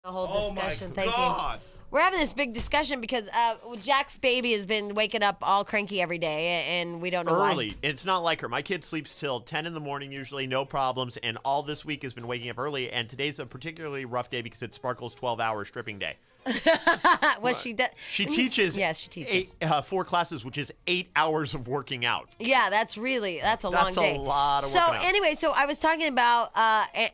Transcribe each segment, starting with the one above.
The whole discussion. Oh my God. We're having this big discussion because Jack's baby has been waking up all cranky every day, and we don't know early. why. It's not like her. My kid sleeps till 10 in the morning usually, no problems, and all this week has been waking up early, and today's a particularly rough day because it's Sparkle's 12-hour stripping day. She does. She teaches. Yes, she teaches. 4 classes, which is 8 hours of working out. Yeah, that's a long day. That's a lot of working out. So anyway, I was talking about,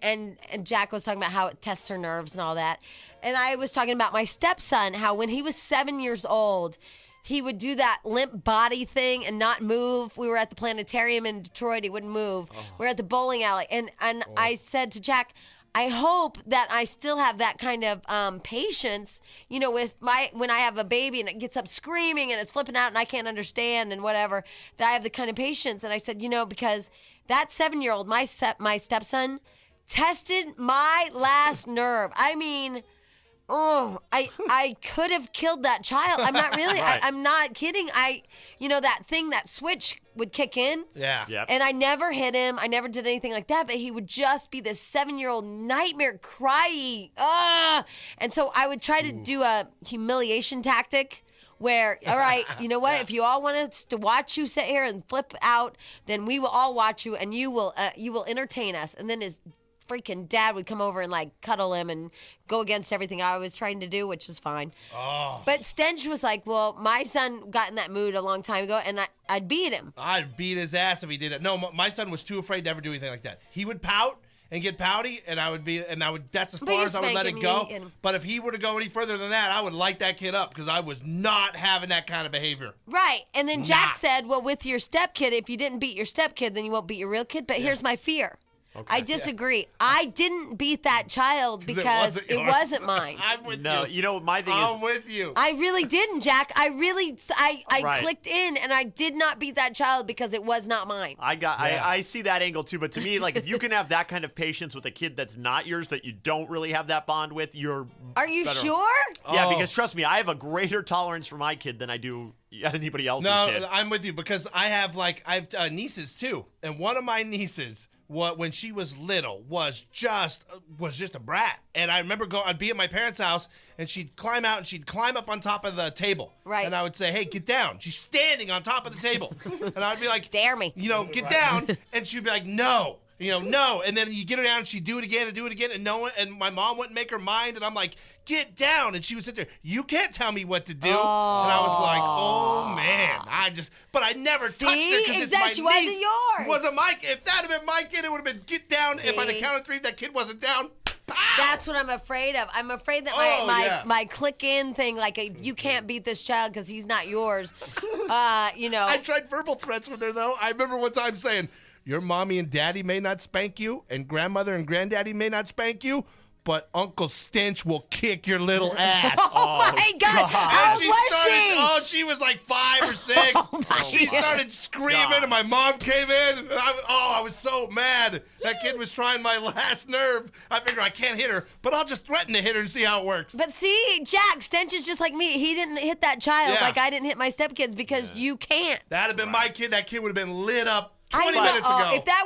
and Jack was talking about how it tests her nerves and all that. And I was talking about my stepson, how when he was 7 years old, he would do that limp body thing and not move. We were at the planetarium in Detroit. He wouldn't move. We were at the bowling alley. And I said to Jack, I hope that I still have that kind of patience, with when I have a baby and it gets up screaming and it's flipping out and I can't understand and whatever, that I have the kind of patience. And I said, because that 7-year-old, my stepson, tested my last nerve. I mean, I could have killed that child. I'm not really. Right. I'm not kidding. That switch would kick in. Yeah. Yep. And I never hit him. I never did anything like that. But he would just be this 7-year-old nightmare, crying. And so I would try to do a humiliation tactic. Where, all right, you know what? If you all want us to watch you sit here and flip out, then we will all watch you, and you will entertain us. And then his freaking dad would come over and like cuddle him and go against everything I was trying to do, which is fine. But Stench was like, well, my son got in that mood a long time ago, and I'd beat him. I'd beat his ass if he did it. No, my son was too afraid to ever do anything like that. He would pout and get pouty, and that's as far as I would let it go. But if he were to go any further than that, I would light that kid up because I was not having that kind of behavior. Right. And then Jack said, well, with your stepkid, if you didn't beat your stepkid, then you won't beat your real kid. But here's my fear. Okay. I disagree. Yeah. I didn't beat that child because it wasn't mine. I'm with you. My thing is... I'm with you. I really didn't, Jack. I clicked in, and I did not beat that child because it was not mine. I see that angle, too. But to me, like, if you can have that kind of patience with a kid that's not yours, that you don't really have that bond with, you're Are you better. sure? Yeah, because trust me, I have a greater tolerance for my kid than I do anybody else's kid. No, I'm with you because I have nieces, too. And one of my nieces... when she was little was just a brat. And I remember I'd be at my parents' house and she'd climb out and she'd climb up on top of the table. Right. And I would say, hey, get down. She's standing on top of the table. And I'd be like, dare me. Get down. And she'd be like, no. No. And then you get her down and she'd do it again and do it again. And no one, and my mom wouldn't make her mind. And I'm like, get down. And she would sit there, you can't tell me what to do. And I was like, oh man. But I never touched her because it's my niece. She wasn't yours. Wasn't my kid. If that had been my kid, it would have been get down. And by the count of 3, that kid wasn't down. Pow! That's what I'm afraid of. I'm afraid that my click in thing, like you can't beat this child because he's not yours. I tried verbal threats with her though. I remember one time saying, your mommy and daddy may not spank you, and grandmother and granddaddy may not spank you, but Uncle Stench will kick your little ass. Oh my God. How was she? Oh, she was like 5 or 6. She started screaming, and my mom came in. And I was so mad. That kid was trying my last nerve. I figured I can't hit her, but I'll just threaten to hit her and see how it works. But see, Jack, Stench is just like me. He didn't hit that child like I didn't hit my stepkids because you can't. That'd have been my kid. That kid would have been lit up 20 minutes ago. If that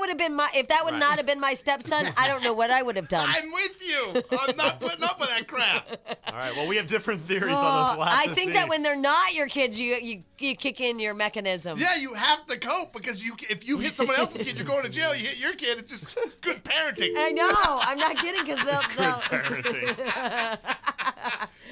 would not have been my stepson, I don't know what I would have done. I'm with you. I'm not putting up with that crap. All right. Well, we have different theories on this. We'll have I to think see. that when they're not your kids, you kick in your mechanism. Yeah, you have to cope because if you hit someone else's kid, you're going to jail. You hit your kid, it's just good parenting. I know. I'm not kidding because they'll. Parenting.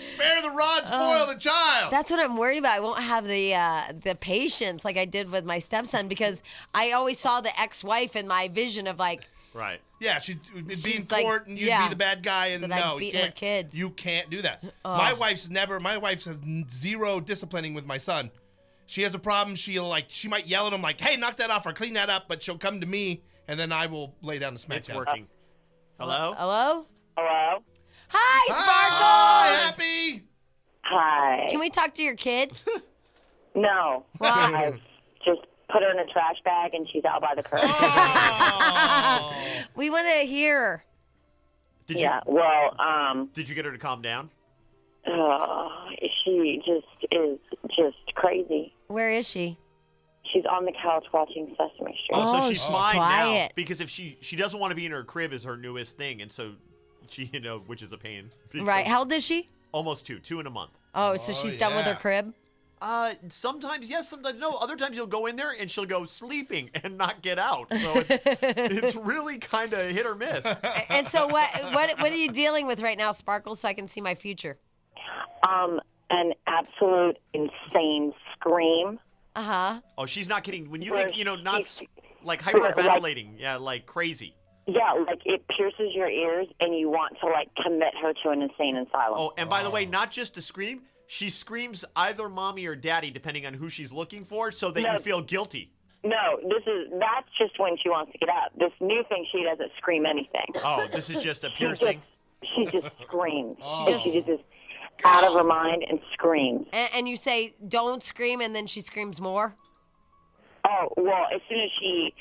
Spare the rod, spoil the child. That's what I'm worried about. I won't have the patience like I did with my stepson because I always saw the ex-wife in my vision of like. Right. Yeah, she'd be in like, court and you'd be the bad guy, and no, beat her kids. You can't do that. My wife's has zero disciplining with my son. She has a problem. She might yell at him like, "Hey, knock that off or clean that up," but she'll come to me and then I will lay down the smack. It's working. Hello? Hello? Hello? Hi, Sparkles! Hi, Happy! Hi. Can we talk to your kid? No. I've just put her in a trash bag and she's out by the curb. Oh. We want to hear her. Did you get her to calm down? She just is just crazy. Where is she? She's on the couch watching Sesame Street. Oh, so Oh, she's she's fine now. quiet. Because if she doesn't want to be in her crib is her newest thing, and so which is a pain. Right. How old is she? Almost 2 in a month. Oh, so she's done with her yeah. crib? Sometimes yes, sometimes no. Other times you'll go in there and she'll go sleeping and not get out. So it's really kind of hit or miss. And so what are you dealing with right now, Sparkles, so I can see my future? An absolute insane scream. Uh-huh. Oh, she's not kidding. When you Where think, not she's- like hyperventilating. Yeah, like crazy. Yeah, like it pierces your ears, and you want to like commit her to an insane asylum. Oh, and by the way, not just to scream. She screams either mommy or daddy, depending on who she's looking for, so that you feel guilty. No, that's just when she wants to get out. This new thing, she doesn't scream anything. Oh, this is just a piercing. She just screams. She just is out of her mind and screams. And you say, don't scream, and then she screams more? Oh, well, as soon as she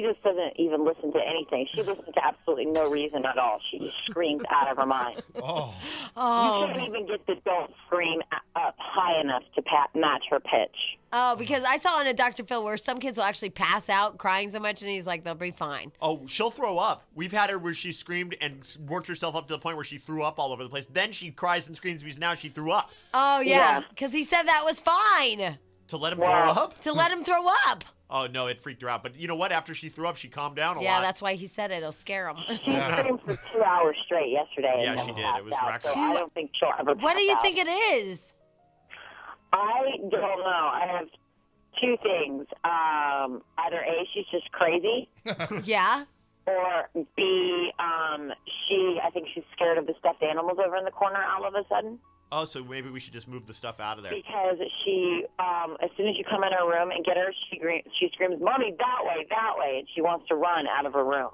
just doesn't even listen to anything. She listens to absolutely no reason at all. She just screams out of her mind. Oh. You can't even get the don't scream up high enough to match her pitch. Oh, because I saw on a Dr. Phil where some kids will actually pass out crying so much, and he's like, they'll be fine. Oh, she'll throw up. We've had her where she screamed and worked herself up to the point where she threw up all over the place. Then she cries and screams because now she threw up. Oh, yeah, Yeah. because he said that was fine, To let him Wow. throw up? to let him throw up. Oh, no, it freaked her out. But you know what? After she threw up, she calmed down a lot. Yeah, that's why he said it. It'll scare him. She screamed for 2 hours straight yesterday. Yeah, and she then did. passed It was out, wrecked. so I don't think she'll ever What do you pass think out. it is? I don't know. I have two things. Either A, she's just crazy, Yeah? or B, I think she's scared of the stuffed animals over in the corner all of a sudden. Oh, so maybe we should just move the stuff out of there. Because she, as soon as you come in her room and get her, she screams, "Mommy, that way," and she wants to run out of her room.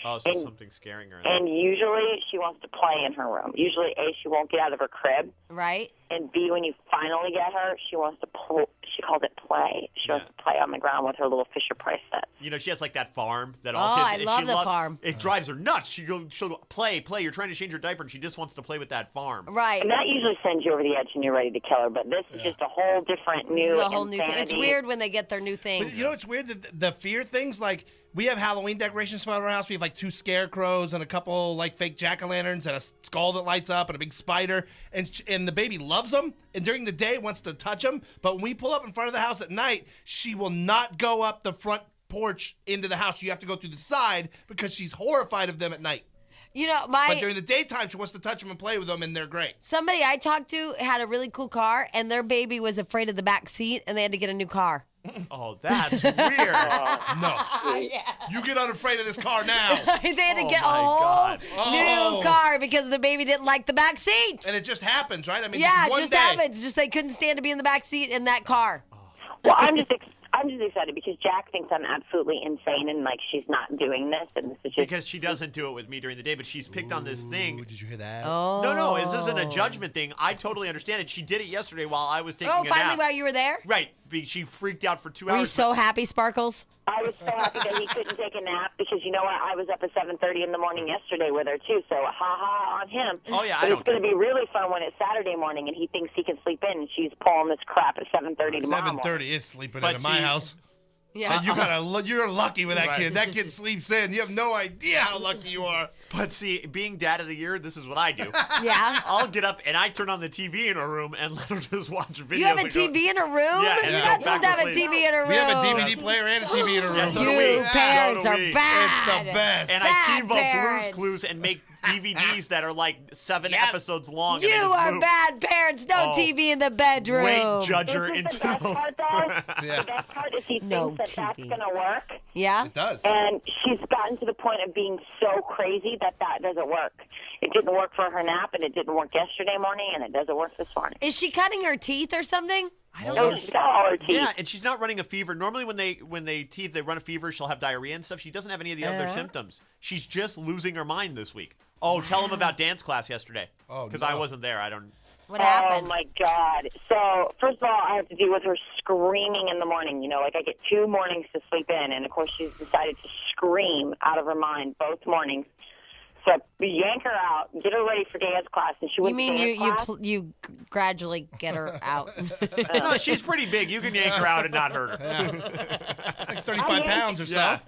Oh, so and- something's scaring her. And usually she wants to play in her room. Usually, A, she won't get out of her crib, Right? and B, when you finally get her, she wants to pull. She calls it play. She wants to play on the ground with her little Fisher Price set. She has like that farm that all Oh, kids. I and love she the farm. It drives her nuts. She'll go, play. You're trying to change her diaper, and she just wants to play with that farm. Right. And that usually sends you over the edge and you're ready to kill her. But this is just a whole different new This is a whole new thing. It's insanity. weird when they get their new But things. you know what's weird? The fear things, like, we have Halloween decorations around our house. We have, like, 2 scarecrows and a couple, like, fake jack-o'-lanterns and a skull that lights up and a big spider. And the baby loves them, and during the day wants to touch them. But when we pull up in front of the house at night, she will not go up the front porch into the house. You have to go through the side because she's horrified of them at night. You know, But during the daytime, she wants to touch them and play with them, and they're great. somebody I talked to had a really cool car, and their baby was afraid of the back seat, and they had to get a new car. Oh, that's weird. No. You get unafraid of this car now. They had to Oh get a my whole God. Oh. new car because the baby didn't like the back seat. And it just happens, right? I mean, Yeah, it one just day. happens. Just they couldn't stand to be in the back seat in that car. Well, I'm just excited because Jack thinks I'm absolutely insane and like she's not doing this, and this is just Because she doesn't do it with me during the day, but she's picked on this thing. Ooh, did you hear that? Oh. No, this isn't a judgment thing. I totally understand it. She did it yesterday while I was taking Oh, a finally nap. while you were there? Right. She freaked out for 2 Were hours. you so happy, Sparkles? I was so happy that he couldn't take a nap because you know what? I was up at 7:30 in the morning yesterday with her too. So ha on him. Oh, yeah, I But don't it's going to be really fun when it's Saturday morning and he thinks he can sleep in and she's pulling this crap at 7:30 tomorrow. 7:30 is sleeping But in my see- house. Yeah. You're lucky with that Right. kid. That kid sleeps in. You have no idea how lucky you are. But see, being dad of the year, this is what I do. Yeah. I'll get up and I turn on the TV in her room and let her just watch videos. You have a and go- TV in a room? Yeah, and You're go not supposed to back have to a sleep. TV in a room. We have a DVD player and a TV in a room. Yeah, so do You we. parents So do are we. bad. It's the best. And Bad I TiVo Blues parents. Clues and make DVDs that are like 7 episodes long. You and I just are move. bad parents. No Oh. TV in the bedroom. Wait, judge her This is the best until. part, though. Yeah. The best part is he No thinks that TV. that's going to work. Yeah? It does. And she's gotten to the point of being so crazy that doesn't work. It didn't work for her nap, and it didn't work yesterday morning, and it doesn't work this morning. Is she cutting her teeth or something? No, she's got all her teeth. Yeah, and she's not running a fever. Normally, when they run a fever, she'll have diarrhea and stuff. She doesn't have any of the other symptoms. She's just losing her mind this week. Oh, tell them about dance class yesterday. Oh, because no. I wasn't there. I don't. What Oh, happened? my God. So, first of all, I have to deal with her screaming in the morning. You know, like I get 2 mornings to sleep in, and of course she's decided to scream out of her mind both mornings. So we yank her out, get her ready for dance class, and she went You to mean dance class. you gradually get her out? No, she's pretty big. You can yank her out and not hurt her. Yeah. Like 35 pounds or so. Yeah.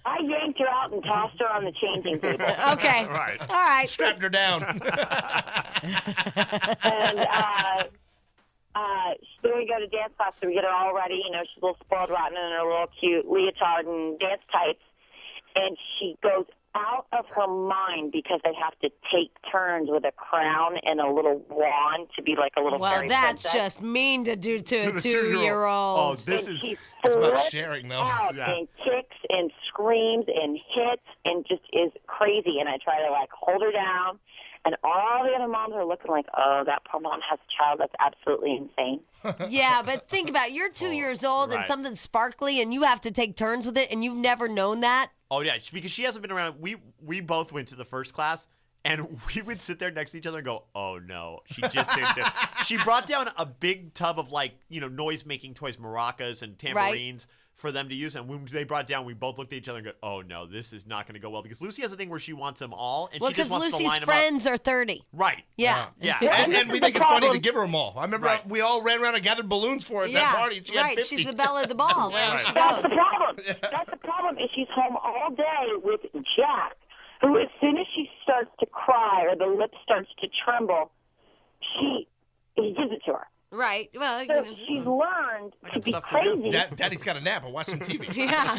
I yanked her out and tossed her on the changing table. Okay. Right. All right. Strapped her down. And then we go to dance class, so we get her all ready. You know, she's a little spoiled rotten in her little cute leotard and dance tights. And she goes out of her mind because they have to take turns with a crown and a little wand to be like a little Well, fairy that's princess. just mean to do to a the 2-year-old. Oh, this And is. she It's about flips sharing, though. out Yeah. and kicks and screams and hits and just is crazy. And I try to like hold her down, and all the other moms are looking like, "Oh, that poor mom has a child that's absolutely insane." Yeah, but think about it. You're 2 years old and right. something's sparkly, and you have to take turns with it, and you've never known that. Oh yeah, because she hasn't been around. We both went to the first class, and we would sit there next to each other and go, "Oh no, she just didn't." She brought down a big tub of noise making toys, maracas and tambourines for them to use. And when they brought down, we both looked at each other and go, "Oh no, this is not going to go well." Because Lucy has a thing where she wants them all, and Well, she just because wants to Lucy's line them friends are 30. up. Right. Yeah. Yeah. And we think it's funny to give her them all. I remember Right. we all ran around and gathered balloons for her at that party. And she had right. 50. She's the belle of the ball wherever Right. she That's the goes. problem. That's the problem. Is she's home all day with Jack, who as soon as she starts to cry or the lip starts to tremble, he gives it to her. Right. Well, So she's learned to be stuff to do. crazy. Daddy's got a nap. I'll watch some TV. yeah.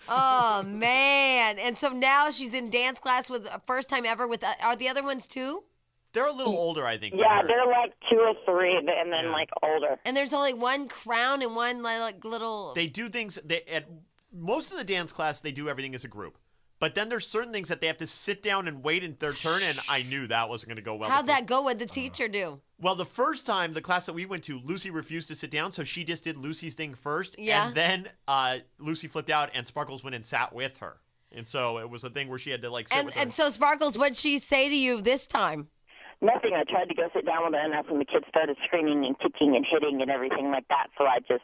Oh, man. And so now she's in dance class with first time ever with, are the other ones too? They're a little older, I think. than Yeah, her. they're like 2 or 3, and then like older. And there's only one crown and one like little. They do things. At most of the dance class, they do everything as a group. But then there's certain things that they have to sit down and wait in their turn, and I knew that wasn't going to go well. How'd that go? What'd the teacher do? Well, the first time, the class that we went to, Lucy refused to sit down, so she just did Lucy's thing first. Yeah. And then Lucy flipped out, and Sparkles went and sat with her. And so it was a thing where she had to sit with her. And so Sparkles, what'd she say to you this time? Nothing. I tried to go sit down with her, and that's when the kids started screaming and kicking and hitting and everything like that. So I just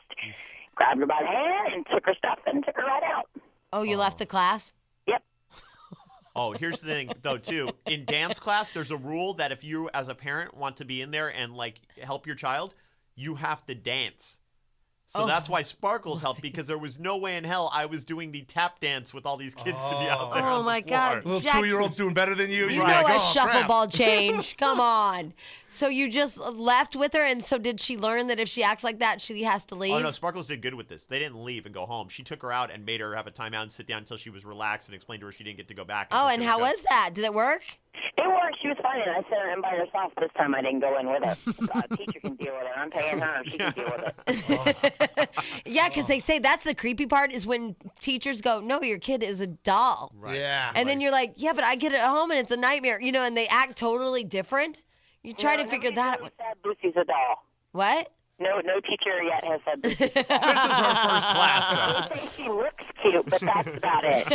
grabbed her by the hair and took her stuff and took her right out. Oh, you left the class? Yep. Oh, here's the thing, though, too. In dance class, there's a rule that if you, as a parent, want to be in there and, help your child, you have to dance. So that's why Sparkles helped, because there was no way in hell I was doing the tap dance with all these kids to be out there. Oh, on my the floor. God. Little Jack, 2-year-old's doing better than you. You You're know like, a oh, shuffle crap. ball change. Come on. So you just left with her, and so did she learn that if she acts like that, she has to leave? Oh, no, Sparkles did good with this. They didn't leave and go home. She took her out and made her have a timeout and sit down until she was relaxed and explained to her she didn't get to go back. Oh, until and she how good. was that? Did it work? It worked. She was fine, and I sent her in by herself. This time I didn't go in with her. Teacher can deal with it. I'm paying her. She can deal with it. Yeah, because they say that's the creepy part is when teachers go, no, your kid is a doll. Right. Yeah. And then you're like, yeah, but I get it at home and it's a nightmare, and they act totally different. You try to figure that out. Said Lucy's a doll. What? No teacher yet has said Lucy's This is her first class, though. I think she looks cute, but that's about it.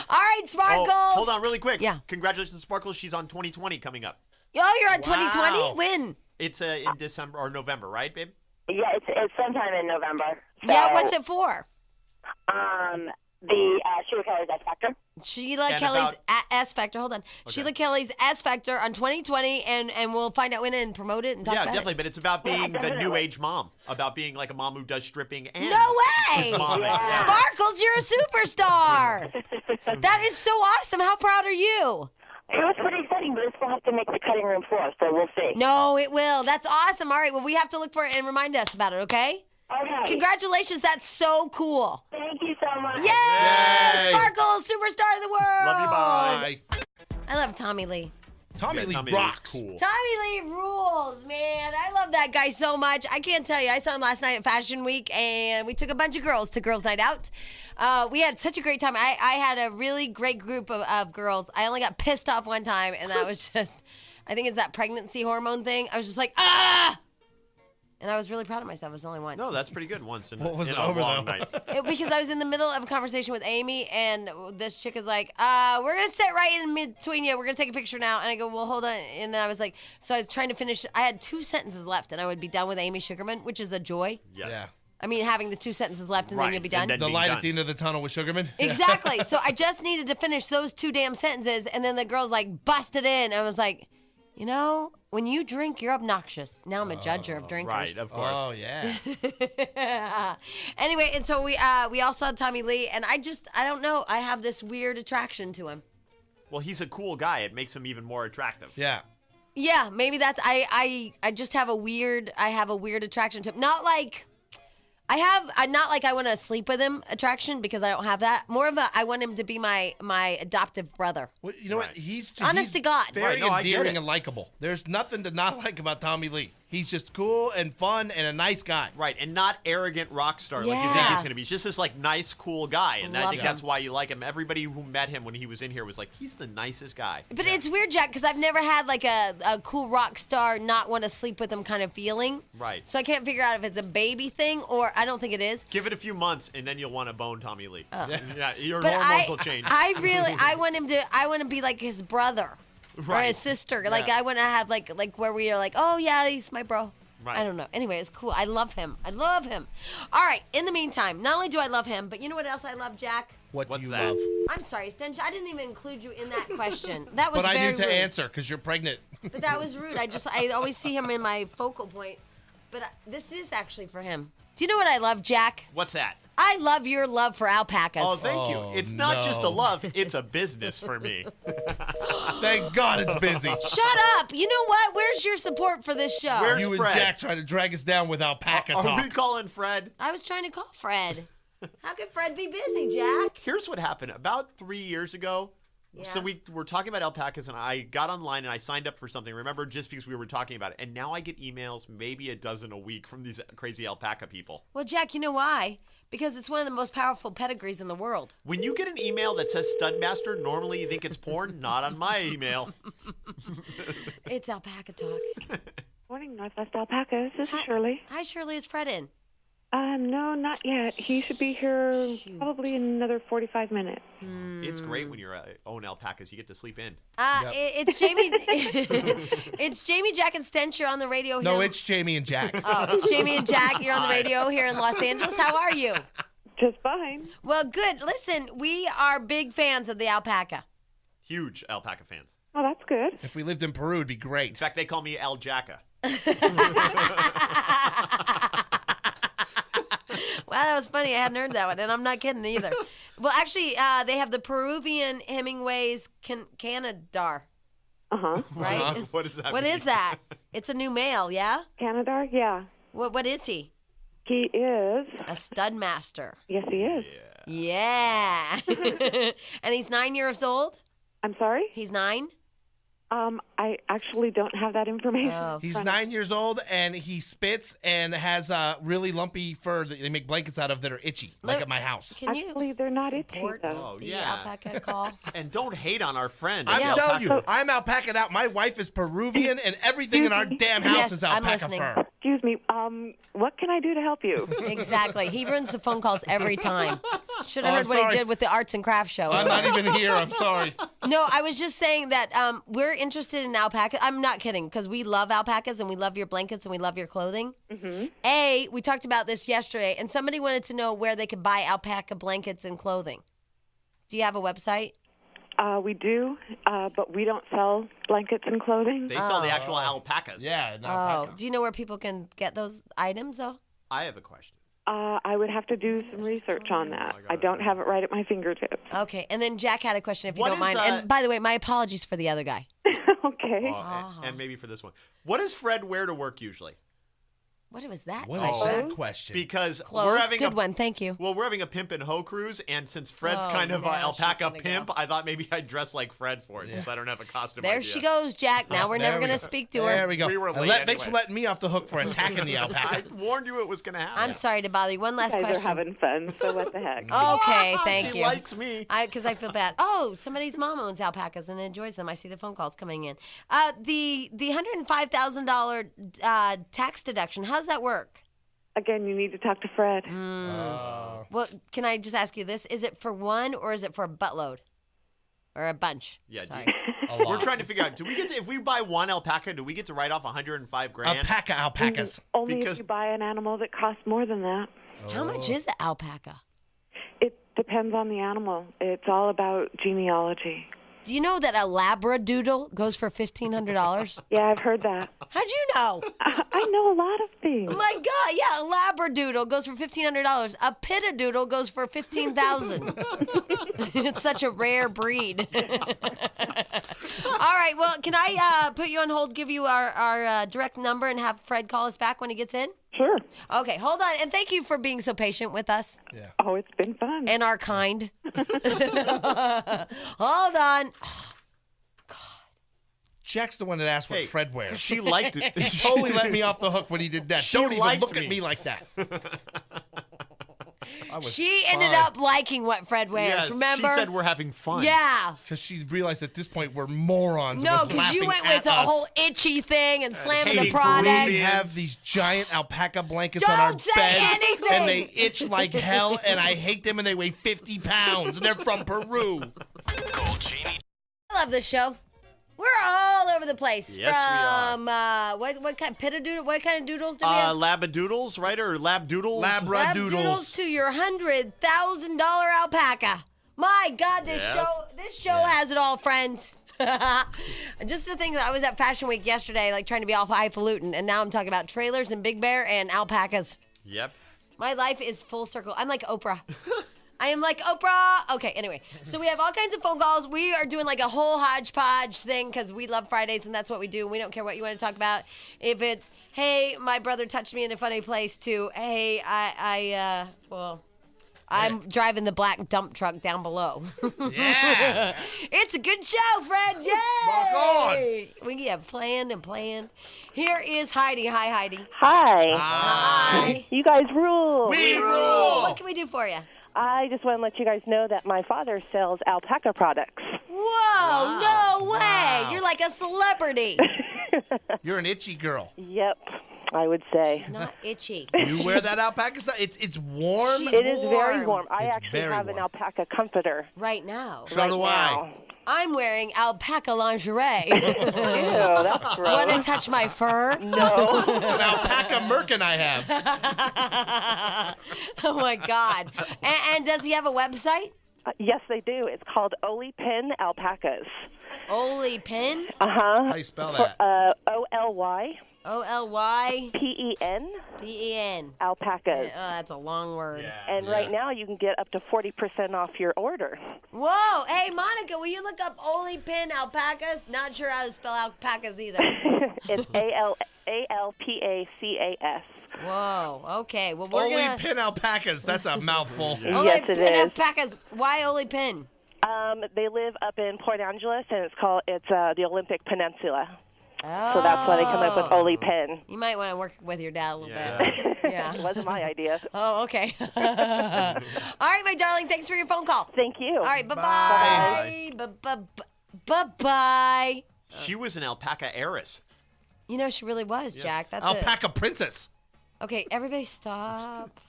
All right, Sparkles. Oh, hold on really quick. Yeah. Congratulations, Sparkles. She's on 2020 coming up. Oh, you're on Wow. 2020? When? It's in December or November, right, babe? Yeah, it's sometime in November. So, Yeah, what's it for? The Sheri Kelly's X Factor. Sheila And Kelly's about- S Factor. Hold on. Sheila Kelly's S Factor on 2020, and we'll find out when and promote it and talk Yeah, about definitely. it. But it's about being the definitely. new age mom, about being like a mom who does stripping and No way! is momming. Yeah. Sparkles, you're a superstar. That is so awesome. How proud are you? It was pretty exciting, but I still have to make the cutting room floor, so we'll see. No, it will. That's awesome. All right, well, we have to look for it and remind us about it, okay? Okay. Congratulations. That's so cool. Thank you so much. Yay! Yay! Sparkles, superstar of the world. Love you, bye. Bye. I love Tommy Lee. Tommy Lee Tommy Lee's rocks. cool. Tommy Lee rules, man. I love that guy so much. I can't tell you. I saw him last night at Fashion Week, and we took a bunch of girls to Girls Night Out. We had such a great time. I had a really great group of girls. I only got pissed off one time, and that was just, I think it's that pregnancy hormone thing. I was just like, ah! And I was really proud of myself. It was only once. No, that's pretty good once in, What was in it a over, long though? night. Because I was in the middle of a conversation with Amy, and this chick is like, we're going to sit right in between you. We're going to take a picture now. And I go, well, hold on. And I was like, so I was trying to finish. I had 2 sentences left, and I would be done with Amy Sugarman, which is a joy. Yes. Yeah. I mean, having the 2 sentences left and then Right, you'll be and done. then- The being light done. at the end of the tunnel with Sugarman. Exactly. So I just needed to finish those 2 damn sentences, and then the girl's like busted in. I was like, you know, when you drink, you're obnoxious. Now I'm a judger of drinkers. Right, of course. Oh yeah. Anyway, and so we all saw Tommy Lee, and I don't know. I have this weird attraction to him. Well, he's a cool guy. It makes him even more attractive. Yeah. Yeah, maybe that's I just have a weird attraction to him. Not like not like I want to sleep with him attraction, because I don't have that. More of a I want him to be my adoptive brother. Well, you know what? Right. He's Honest to God. very Right, no, I get endearing it. and likable. There's nothing to not like about Tommy Lee. He's just cool and fun and a nice guy. Right, and not arrogant rock star like you think Yeah. he's going to be. He's just this like nice, cool guy, and I Love think him. that's why you like him. Everybody who met him when he was in here was like, he's the nicest guy. But it's weird, Jack, because I've never had like a cool rock star not want to sleep with him kind of feeling. Right. So I can't figure out if it's a baby thing, or I don't think it is. Give it a few months, and then you'll want to bone Tommy Lee. Yeah, your But hormones will change. I want to be like his brother or Right. his sister. Like Yeah. I want to have like where we are like, oh yeah, he's my bro. Right. I don't know. Anyway, it's cool. I love him. All right. In the meantime, not only do I love him, but you know what else I love, Jack? What What's do you that? love? I'm sorry, Stench. I didn't even include you in that question. That was But I very need to rude. answer because you're pregnant. But that was rude. I always see him in my focal point. But this is actually for him. Do you know what I love, Jack? What's that? I love your love for alpacas. Oh, thank you. Oh, It's not just a no. love, it's a business for me. Thank God it's busy. Shut up. You know what? Where's your support for this show? Where's You and Fred? Jack trying to drag us down with alpaca Are talk. we calling Fred? I was trying to call Fred. How could Fred be busy, Jack? Here's what happened. About 3 years ago, so Yeah. we were talking about alpacas, and I got online and I signed up for something. Remember, just because we were talking about it. And now I get emails, maybe a dozen a week, from these crazy alpaca people. Well, Jack, you know why? Because it's one of the most powerful pedigrees in the world. When you get an email that says Studmaster, normally you think it's porn. Not on my email. It's alpaca talk. Morning, Northwest Alpacas. This is Shirley. Hi, Shirley. Is Fred in? No, not yet. He should be here Shoot. probably in another 45 minutes. It's great when you're own alpacas. You get to sleep in. It's Jamie. It's Jamie, Jack, and Stench. You're on the radio here. No, it's Jamie and Jack. Oh, it's Jamie and Jack. You're on the radio here in Los Angeles. How are you? Just fine. Well, good. Listen, we are big fans of the alpaca. Huge alpaca fans. Oh, that's good. If we lived in Peru, it'd be In great. fact, they call me Aljacka. Wow, that was funny. I hadn't heard that one, and I'm not kidding either. Well, actually, they have the Peruvian Hemingway's Canadar, Uh-huh. right? What does that What mean? is that? It's a new male, yeah? Canada? Yeah. What is he? He is. A stud master. Yes, he is. Yeah. And he's 9 years old? I'm sorry? He's 9? I actually don't have that information. Oh. He's 9 years old and he spits and has really lumpy fur that they make blankets out of that are itchy, like Look- at my house. Can Actually, you they're not itchy, support though. Oh, the yeah. alpaca call? And don't hate on our friend. I'm Yeah. telling you, Alpaca. I'm alpaca'd out. My wife is Peruvian and everything in our damn house Yes, is I'm alpaca listening. fur. Excuse me. What can I do to help you? Exactly. He runs the phone calls every time. Should have Oh, heard I'm what he sorry. did with the arts and crafts show. I'm not even here. I'm sorry. No, I was just saying that we're interested in alpaca. I'm not kidding, because we love alpacas and we love your blankets and we love your clothing. Mm-hmm. We talked about this yesterday, and somebody wanted to know where they could buy alpaca blankets and clothing. Do you have a website? We do, but we don't sell blankets and clothing. They sell the actual alpacas. Yeah, an Oh, alpaca. do you know where people can get those items, though? I have a question. I would have to do some research on that. got I it. don't have it right at my fingertips. Okay, and then Jack had a question, if you What don't is, mind. uh, And by the way, my apologies for the other guy. Okay. And maybe for this one. What does Fred wear to work usually? What was that What question? is that question? Because Close. we're having Good a one, thank you. Well, we're having a pimp and hoe cruise, and since Fred's Oh, kind of now an she's alpaca gonna pimp, go. I thought maybe I'd dress like Fred for it, since I don't have a costume There idea. she goes, Jack. Now we're There never we going to go. speak to There her. we go. We were And late Thanks for anyway. letting me off the hook for attacking the I alpaca. warned you it was going to happen. I'm sorry to bother you. One last You guys question. are having fun, so what the heck? Okay, thank She you. likes me. Because I feel bad. Oh, somebody's mom owns alpacas and enjoys them. I see the phone calls coming in. The $105,000 tax deduction. How's that work? Again, you need to talk to Fred. Well, can I just ask you this? Is it for one or is it for a buttload or a bunch? Yeah, Sorry. We're trying to figure out, do we get to, if we buy one alpaca, do we get to write off $105,000? Alpaca alpacas. Only because- if you buy an animal that costs more than that. How much is an alpaca? It depends on the animal. It's all about genealogy. Do you know that a Labradoodle goes for $1,500? Yeah, I've heard that. How'd you know? I know a lot of things. My God, yeah, a Labradoodle goes for $1,500. A Pitadoodle goes for $15,000. It's such a rare breed. All right, well, can I put you on hold, give you our direct number, and have Fred call us back when he gets in? Sure. Okay, hold on, and thank you for being so patient with us. Yeah. Oh, it's been fun. And our kind. Hold on. Jack's the one that asked what Hey, Fred wears. She liked it. He totally let me off the hook when he did that. She Don't even liked look at me. me like that. She ended up liking what Fred wears, Yes, remember? She said we're having fun. Yeah. Because she realized at this point we're morons. No, and was because you laughing went at with the us. whole itchy thing and slamming the hating product. We have these giant alpaca blankets on our Don't say bed, anything. and they itch like hell, and I hate them, and they weigh 50 pounds, and they're from Peru. I love this show. We're all over the place. Yes, we are. From what kind Pitadoodle? What kind of doodles do we have? Labradoodles, right? Or Labdoodles? Labradoodles. Labradoodles to your $100,000 alpaca. My God, this Yes. show has it all, friends. Just the thing that I was at Fashion Week yesterday, like trying to be all highfalutin, and now I'm talking about trailers and Big Bear and alpacas. Yep. My life is full circle. I'm like Oprah. I am like Oprah. Okay, anyway. So we have all kinds of phone calls. We are doing like a whole hodgepodge thing because we love Fridays and that's what we do. We don't care what you want to talk about. If it's, hey, my brother touched me in a funny place, to, hey, I'm driving the black dump truck down below. Yeah. It's a good show, Fred. Yay! Rock on. We have planned and planned. Here is Heidi. Hi, Heidi. Hi. Hi. You guys rule. We rule. What can we do for you? I just want to let you guys know that my father sells alpaca products. Whoa, no way. Wow. You're like a celebrity. You're an itchy girl. Yep, I would say. Not itchy. You wear that alpaca stuff? It's warm. She's It is very warm. warm. I It's actually very have an warm. alpaca comforter Right now. So right do now. I. I'm wearing alpaca lingerie. Ew, that's gross. Want to touch my fur? No. It's an alpaca merkin I have. Oh, my God. And does he have a website? Yes, they do. It's called Oli Pin Alpacas. Oli Pin? Uh-huh. How do you spell that? OLYPEN OLYPEN. alpacas. Oh, that's a long word. And right now you can get up to 40% off your order. Whoa. Hey, Monica, will you look up Oli Pin alpacas? Not sure how to spell alpacas either. It's ALPACAS. Whoa. Okay. Well, we're Only going to... pin alpacas. That's a mouthful. Yes, it is. Alpacas. Why Oli Pin? They live up in Port Angeles, and it's the Olympic Peninsula. Oh. So that's why they come up with Oli Pin. You might want to work with your dad a little Yeah. bit. It Yeah. wasn't my idea. Oh, okay. All right, my darling. Thanks for your phone call. Thank you. All right. Bye-bye. Bye-bye. She was an alpaca heiress. You know, she really was, Jack. That's it. Alpaca princess. Okay, everybody stop.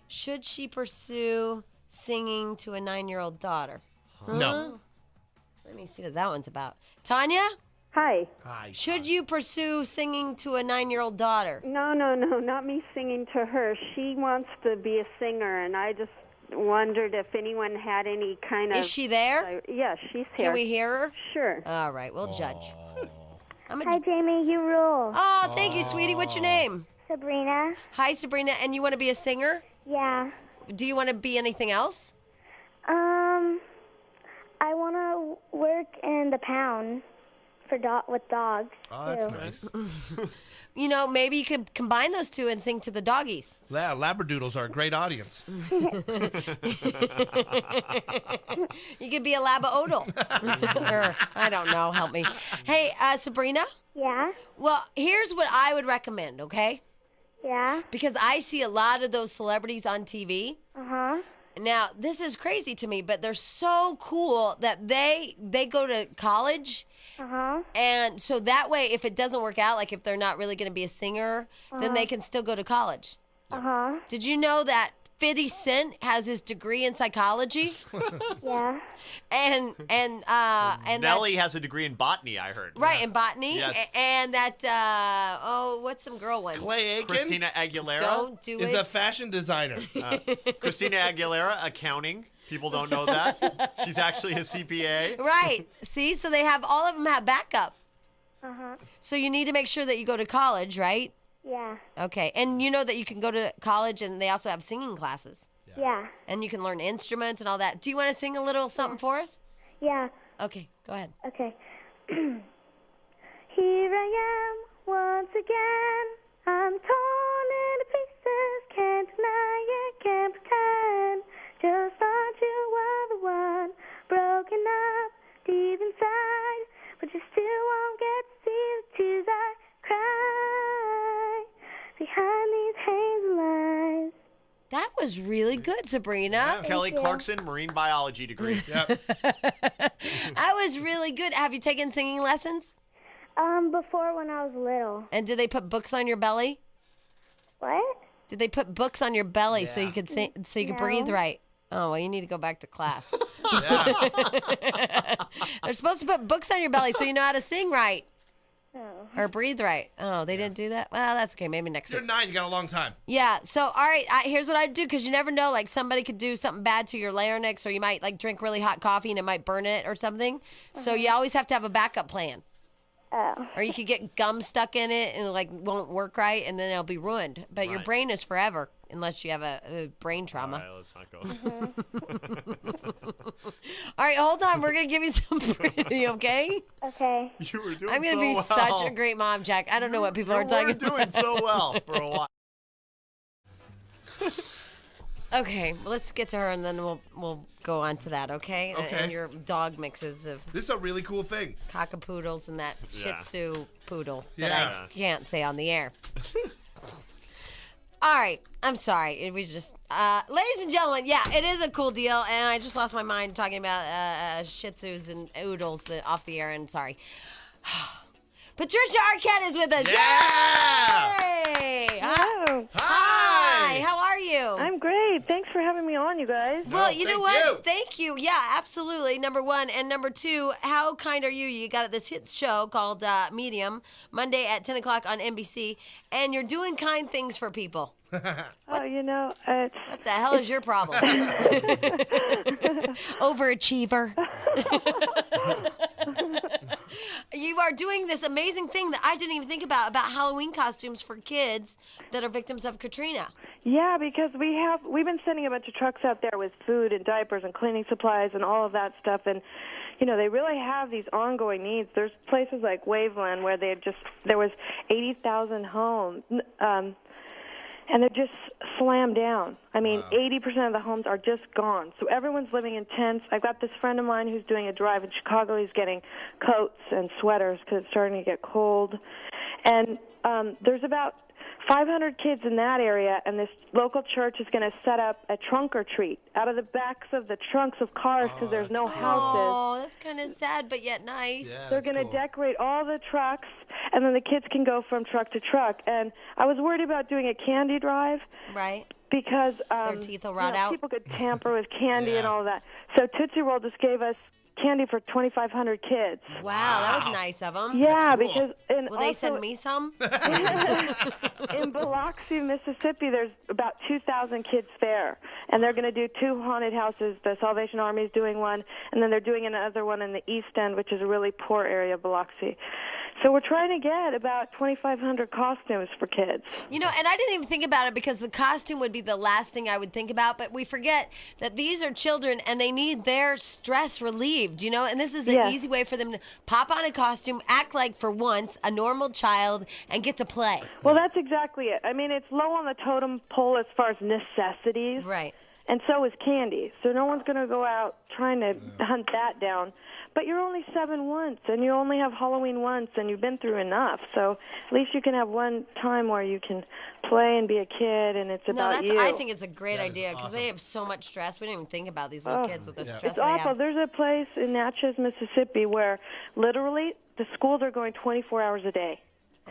Should she pursue singing to a 9-year-old daughter? No. Let me see what that one's about. Tanya, Hi. Hi. should you pursue singing to a 9-year-old daughter? No, not me singing to her. She wants to be a singer, and I just wondered if anyone had any kind of... Is she there? Yeah, she's here. Can we hear her? Sure. All right, we'll judge. Hi, Jamie. You rule. Oh, thank you, sweetie. What's your name? Sabrina. Hi, Sabrina. And you want to be a singer? Yeah. Do you want to be anything else? I want to work in the pound with dogs. Oh, that's too. nice. You know, maybe you could combine those two and sing to the doggies. Yeah, Labradoodles are a great audience. You could be a labaodle. Or, I don't know. Help me. Hey, Sabrina? Yeah. Well, here's what I would recommend, okay? Yeah. Because I see a lot of those celebrities on TV. Uh-huh. Now, this is crazy to me, but they're so cool that they go to college. Uh-huh. And so that way, if it doesn't work out, like if they're not really going to be a singer, then they can still go to college. Uh-huh. Did you know that 50 Cent has his degree in psychology, Yeah. and Nelly has a degree in botany, I heard. right in botany, Yes. and that what's some girl ones? Clay Aiken Christina Aguilera Don't do is it. a fashion designer. Christina Aguilera, accounting. People don't know that. She's actually a CPA. Right. See, so they have all of them have backup. Uh-huh. So you need to make sure that you go to college, right? Yeah. Okay. And you know that you can go to college and they also have singing classes. Yeah. And you can learn instruments and all that. Do you want to sing a little something for us? Yeah. Okay, go ahead. Okay. Here I am once again. I'm torn into pieces. Can't deny it, can't pretend. Just thought you were the one. Broken up deep inside. But you still won't get to see the tears I cry behind these hazel eyes. That was really good, Sabrina. Kelly you. Clarkson, marine biology degree. Yep. That was really good. Have you taken singing lessons? Before when I was little. And did they put books on your belly? What? Did they put books on your belly so you could sing, so you could breathe No. right? Oh, well, you need to go back to class. Yeah. They're supposed to put books on your belly so you know how to sing right Oh. or breathe right. Oh, they didn't do that? Well, that's okay. Maybe next You're week. 9. You got a long time. Yeah. So, all right. Here's what I do because you never know. Like somebody could do something bad to your larynx, or you might like drink really hot coffee and it might burn it or something. So you always have to have a backup plan. Oh. Or you could get gum stuck in it and it like won't work right, and then it'll be ruined. But your Right. brain is forever unless you have a brain trauma. All right, let's not go. All right, hold on. We're gonna give you some pretty, okay? Okay. You were doing I'm gonna so be well. such a great mom, Jack. I don't know what people You are talking were about. doing so well for a while. Okay, well, let's get to her and then we'll go on to that, okay? Okay. And your dog mixes of This is a really cool thing. cockapoodles and that Shih Yeah. Tzu poodle Yeah. that I can't say on the air. All right, I'm sorry. We just, ladies and gentlemen, yeah, it is a cool deal, and I just lost my mind talking about Shih Tzus and oodles off the air, and sorry. Patricia Arquette is with us. Yeah! Yay! Hello. Hi, how are you? I'm great. Thanks for having me on, you guys. Well, No, you know thank what? you. Thank you. Yeah, absolutely. Number one. And number two, how kind are you? You got this hit show called Medium, Monday at 10 o'clock on NBC, and you're doing kind things for people. Oh, you know, it's What the hell is your problem? Overachiever. You are doing this amazing thing that I didn't even think about Halloween costumes for kids that are victims of Katrina. yeah, because we've been sending a bunch of trucks out there with food and diapers and cleaning supplies and all of that stuff, and you know they really have these ongoing needs. There's places like Waveland where there was 80,000 homes. And they're just slammed down. I mean, 80% of the homes are just gone. So everyone's living in tents. I've got this friend of mine who's doing a drive in Chicago. He's getting coats and sweaters because it's starting to get cold. And there's about 500 kids in that area, and this local church is going to set up a trunk or treat out of the backs of the trunks of cars because there's no houses. Oh, that's kind of sad, but yet nice. Yeah, They're that's going to cool. decorate all the trucks, and then the kids can go from truck to truck. And I was worried about doing a candy drive Right? because Their teeth will rot out. people could tamper with candy and Yeah. all that. So Tootsie Roll just gave us candy for 2,500 kids. Wow, that was nice of them. Yeah, cool. because and Will they also send me some? in Biloxi, Mississippi, there's about 2,000 kids there, and they're going to do 2 haunted houses. The Salvation Army is doing one, and then they're doing another one in the East End, which is a really poor area of Biloxi. So we're trying to get about 2,500 costumes for kids. You know, and I didn't even think about it because the costume would be the last thing I would think about, but we forget that these are children and they need their stress relieved, you know, and this is an Yes. easy way for them to pop on a costume, act like for once a normal child, and get to play. Well, that's exactly it. I mean, it's low on the totem pole as far as necessities. Right. And so is candy. So no one's going to go out trying to hunt that down. But you're only 7 once, and you only have Halloween once, and you've been through enough. So at least you can have one time where you can play and be a kid, and it's No, about that's. you. I think it's a great That is idea because awesome. they have so much stress. We didn't even think about these little kids with the stress It's they awful. have. There's a place in Natchez, Mississippi, where literally the schools are going 24 hours a day.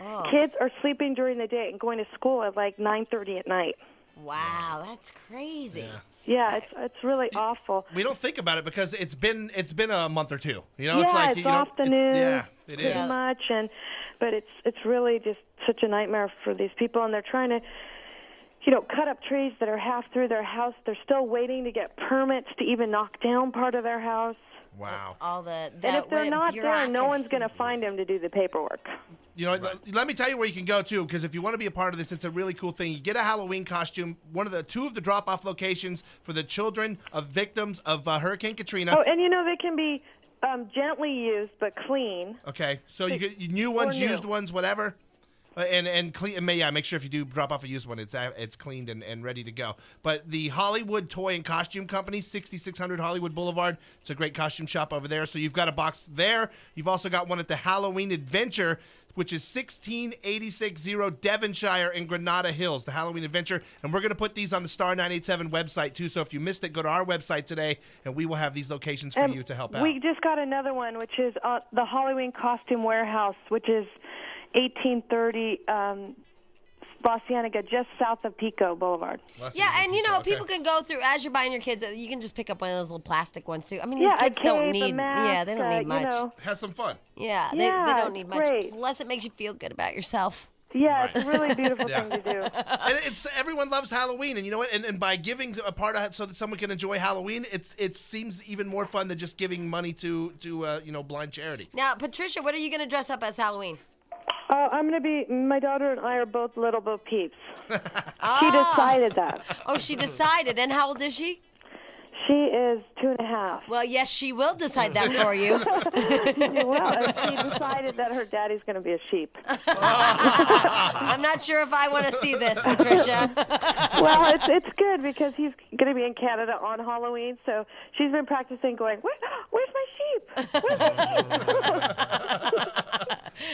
Oh. Kids are sleeping during the day and going to school at like 9:30 at night. Wow, that's crazy. Yeah, it's really awful. We don't think about it because it's been a month or two. You know, Yeah, it's like it's off the news. Yeah, it pretty is. much, but it's really just such a nightmare for these people, and they're trying to, cut up trees that are half through their house. They're still waiting to get permits to even knock down part of their house. Wow. All the And if they're not there, no one's going to find them to do the paperwork. You know, let me tell you where you can go too, because if you want to be a part of this, it's a really cool thing. You get a Halloween costume. Two of the drop-off locations for the children of victims of Hurricane Katrina. Oh, and they can be gently used but clean. Okay, so you get new ones, used ones, whatever. And clean. Make sure if you do drop off a used one, it's cleaned and ready to go. But the Hollywood Toy and Costume Company, 6600 Hollywood Boulevard. It's a great costume shop over there. So you've got a box there. You've also got one at the Halloween Adventure, which is 16860 Devonshire in Granada Hills, the Halloween Adventure. And we're going to put these on the Star 987 website, too. So if you missed it, go to our website today, and we will have these locations for you to help out. We just got another one, which is the Halloween Costume Warehouse, which is 1830 La Cienega, just south of Pico Boulevard. Yeah, and people can go through as you're buying your kids. You can just pick up one of those little plastic ones too. I mean, these kids don't need. Mask, they don't need much. Have some fun. Yeah, they don't need much great. unless it makes you feel good about yourself. Yeah, it's a really beautiful thing to do. And everyone loves Halloween, and you know what? And by giving a part of it so that someone can enjoy Halloween, it seems even more fun than just giving money to blind charity. Now, Patricia, what are you going to dress up as Halloween? I'm going to be, my daughter and I are both Little Bo Peeps. She decided that. Oh, she decided. And how old is she? She is 2.5. Well, yes, she will decide that for you. She decided that her daddy's going to be a sheep. I'm not sure if I want to see this, Patricia. Well, it's good because he's going to be in Canada on Halloween, so she's been practicing going, where's my sheep? Where's my sheep?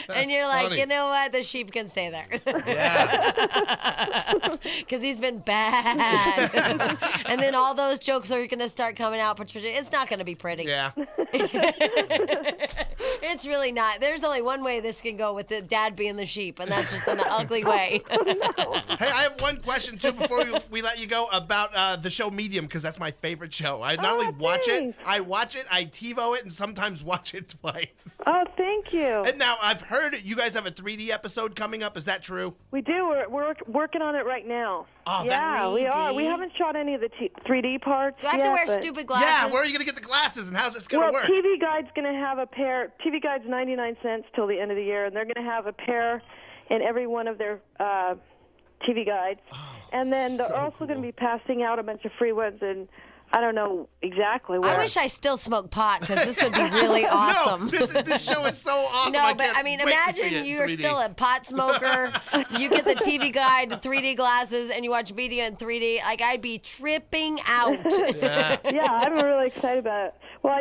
And you're like, funny. you know what? The sheep can stay there. Yeah. Because he's been bad. And then all those jokes are going to start coming out, Patricia. It's not going to be pretty. Yeah. It's really not. There's only one way this can go with the dad being the sheep, and that's just in an ugly way. Hey, I have one question, too, before we let you go about the show Medium, because that's my favorite show. I not only watch it, I TiVo it, and sometimes watch it twice. Oh, thank you. And now I've heard you guys have a 3D episode coming up. Is that true? We do. We're working on it right now. Oh, yeah, we are. 3D? We haven't shot any of the 3D parts. Do I have to wear but- stupid glasses? Yeah, where are you going to get the glasses, and how's this going to Well, work? TV Guide's going to have a pair. TV Guide's 99 cents till the end of the year, and they're going to have a pair in every one of their TV Guides. Oh, and then they're so also cool. going to be passing out a bunch of free ones, and I don't know exactly where. I wish I still smoked pot because this would be really awesome. No, this show is so awesome. No, but can't I mean, wait to see imagine it in you're 3D. still a pot smoker. You get the TV Guide, the 3D glasses, and you watch media in 3D. Like, I'd be tripping out. Yeah. Yeah, I'm really excited about it. Well,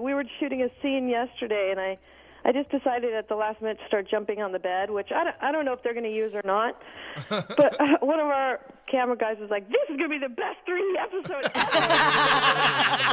we were shooting a scene yesterday, and I just decided at the last minute to start jumping on the bed, which I don't know if they're going to use or not. But one of our camera guys was like, "This is going to be the best 3D episode ever."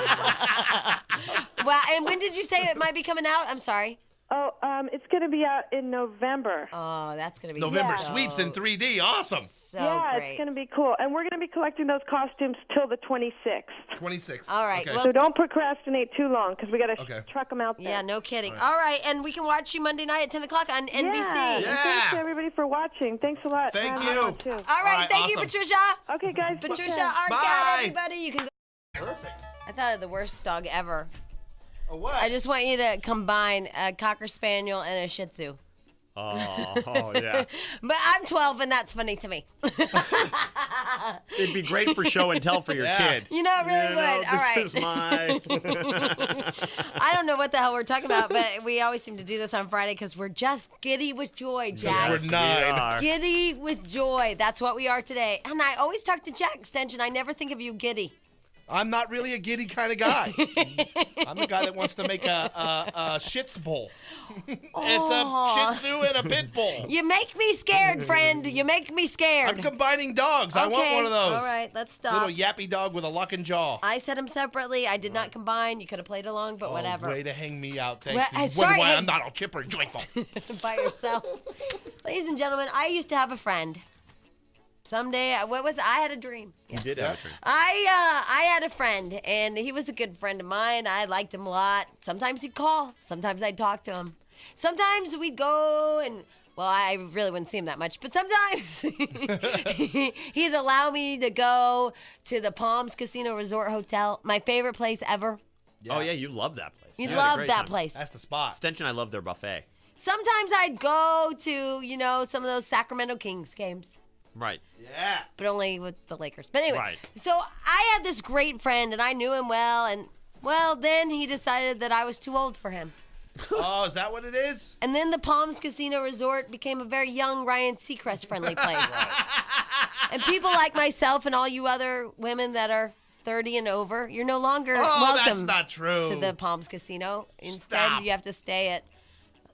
Wow, and when did you say it might be coming out? I'm sorry. Oh, it's going to be out in November. Oh, that's going to be November so, sweeps in 3D. Awesome. So yeah, great. it's going to be cool. And we're going to be collecting those costumes till the 26th. 26. All right, Okay. well- So don't procrastinate too long because we got to Okay. truck them out there. Yeah, no kidding. All right, and we can watch you Monday night at 10 o'clock on NBC. Yeah. Yeah. Thanks to everybody for watching. Thanks a lot. Thank for you. having me on, too. All right, thank you, awesome. Patricia. Okay, guys. Patricia okay. Arquette, Bye. everybody. You can go. Perfect. I thought of the worst dog ever. A what? I just want you to combine a Cocker Spaniel and a Shih Tzu. Oh, yeah. But I'm 12, and that's funny to me. It'd be great for show and tell for your kid. You know, it really would. All right. This is my... I don't know what the hell we're talking about, but we always seem to do this on Friday because we're just giddy with joy, Jack. We're 9. Giddy with joy. That's what we are today. And I always talk to Jack, Stench, and I never think of you giddy. I'm not really a giddy kind of guy. I'm a guy that wants to make a shits bowl. It's a Shih Tzu and a pit bull. You make me scared, friend. You make me scared. I'm combining dogs. I want one of those. All right, let's stop. Little yappy dog with a locking jaw. I said them separately. I did not combine. You could have played along, but whatever. Way to hang me out. Thanks. Well, You wonder sorry, why hey- I'm not all chipper and joyful. By yourself. Ladies and gentlemen, I used to have a friend. Someday, I had a dream. Yeah. You did have a dream. I had a friend, and he was a good friend of mine. I liked him a lot. Sometimes he'd call. Sometimes I'd talk to him. Sometimes we'd go and, well, I really wouldn't see him that much, but sometimes he'd allow me to go to the Palms Casino Resort Hotel, my favorite place ever. Yeah. Oh, yeah, you love that place. You You had a love great that time. place. That's the spot. Stench and I love their buffet. Sometimes I'd go to, some of those Sacramento Kings games. Right. Yeah. But only with the Lakers. But anyway, Right. so I had this great friend, and I knew him well, and, well, then he decided that I was too old for him. Oh, is that what it is? And then the Palms Casino Resort became a very young Ryan Seacrest-friendly place. And people like myself and all you other women that are 30 and over, you're no longer Oh, that's welcome not true. to the Palms Casino. Instead, Stop. you have to stay at,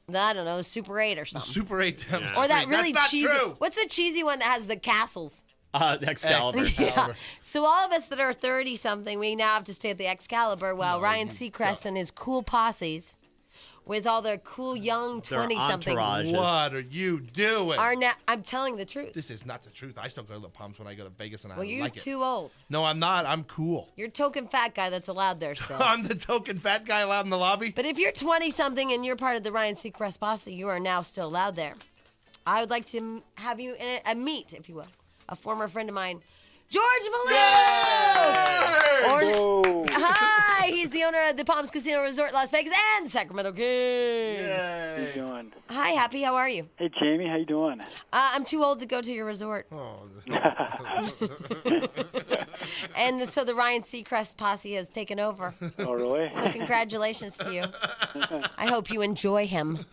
I don't know, Super 8 or something. Super 8 down the Or that street. really That's not cheesy. true. What's the cheesy one that has the castles? Excalibur. Yeah. So all of us that are 30-something, we now have to stay at the Excalibur while Ryan Seacrest and his cool posses with all their cool young Their 20-somethings entourage. What are you doing? are now. I'm telling the truth. This is not the truth. I still go to the Palms when I go to Vegas, and I Well, you're like it. too old. No, I'm not. I'm cool. You're a token fat guy that's allowed there still. I'm the token fat guy allowed in the lobby. But if you're 20-something and you're part of the Ryan Seacrest posse, you are now still allowed there. I would like to have you meet, if you will, a former friend of mine, George Maloof. Hi, he's the owner of the Palms Casino Resort, Las Vegas, and Sacramento Kings. How you doing? Hi, Happy. How are you? Hey, Jamie, how you doing? I'm too old to go to your resort. Oh, And so the Ryan Seacrest posse has taken over. Oh, really? So congratulations to you. I hope you enjoy him.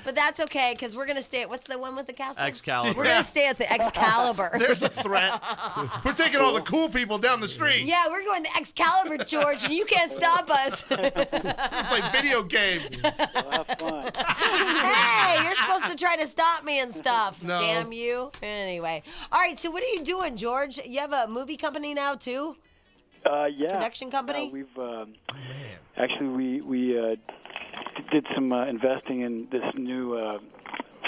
But that's okay, because we're going to stay at, what's the one with the castle? Excalibur. We're going to stay at the Excalibur. There's a threat. We're taking all the cool people down the street. Yeah, we're going to Excalibur, George, and you can't stop us. We play video games. Well, have fun. Hey, you're supposed to try to stop me and stuff. No. Damn you. Anyway. All right, so what are you doing, George? You have a movie company now, too? Yeah. Production company? We've actually we did some investing in this new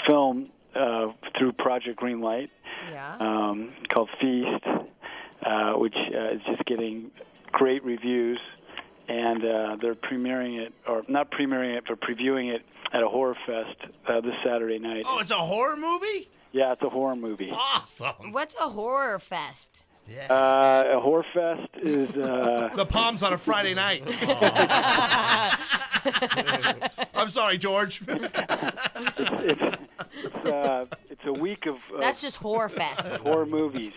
film through Project Greenlight. Yeah. Called Feast, which is just getting great reviews, and they're premiering it, or not premiering it, but previewing it at a horror fest this Saturday night. Oh, it's a horror movie? Yeah, it's a horror movie. Awesome. What's a horror fest? A horror fest is The Palms on a Friday night. I'm sorry, George. it's a week of That's just horror fest. horror movies.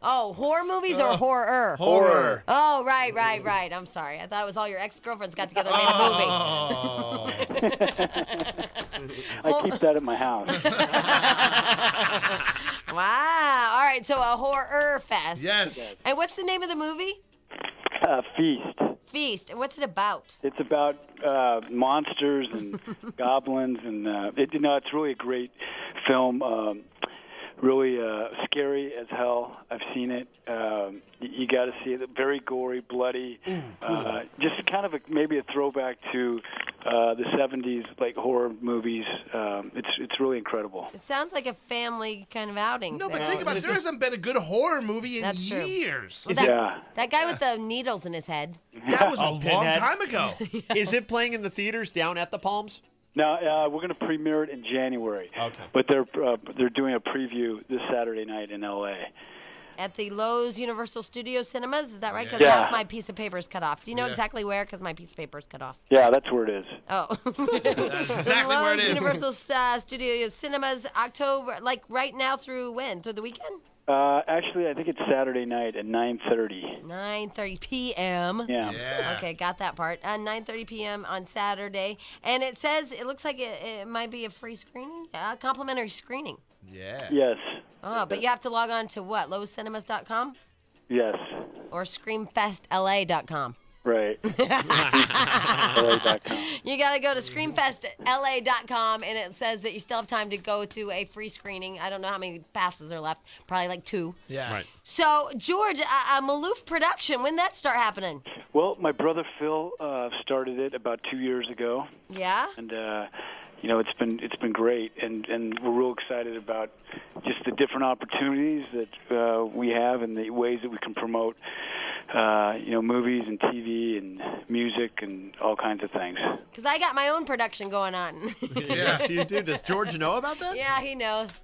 Oh, horror movies or horror? Horror. Oh, right. I'm sorry. I thought it was all your ex-girlfriends got together and made a movie. Oh. I keep that at my house. Wow. All right, so a horror fest. Yes. And what's the name of the movie? Feast. Feast. And what's it about? It's about monsters and goblins, and it's really a great film. Really scary as hell. I've seen it. You got to see it. Very gory, bloody. Just kind of maybe a throwback to the '70s, like horror movies. It's really incredible. It sounds like a family kind of outing. No, but there. think about it. There hasn't been a good horror movie in That's true. years. Well, that, Yeah. that guy with the needles in his head. That was a long Pinhead. time ago. Is it playing in the theaters down at the Palms? Now we're going to premiere it in January. Okay. But they're doing a preview this Saturday night in L.A. At the Lowe's Universal Studio Cinemas, is that right? Because Yeah. half my piece of paper is cut off. Do you know Yeah. exactly where? Because my piece of paper is cut off. Yeah, that's where it is. Oh. That's exactly where it Lowe's is. Universal Studio Cinemas, October, like right now through when? Through the weekend? Actually, I think it's Saturday night at 9:30. 9:30 p.m. Yeah. Yeah. Okay, got that part. 9:30 p.m. on Saturday. And it says, it looks like it might be a free screening, a complimentary screening. Yeah. Yes. Oh, but you have to log on to what? LowCinemas.com Yes. or ScreamFestLA.com? Right. LA.com. You got to go to ScreamFestLA.com, and it says that you still have time to go to a free screening. I don't know how many passes are left. Probably like 2. Yeah. Right. So, George, a Maloof production, when did that start happening? Well, my brother Phil started it about 2 years ago, Yeah? and it's been great, and we're real excited about just the different opportunities that we have and the ways that we can promote, movies and TV and music and all kinds of things. Because I got my own production going on. Yes, you do. Does George know about that? Yeah, he knows.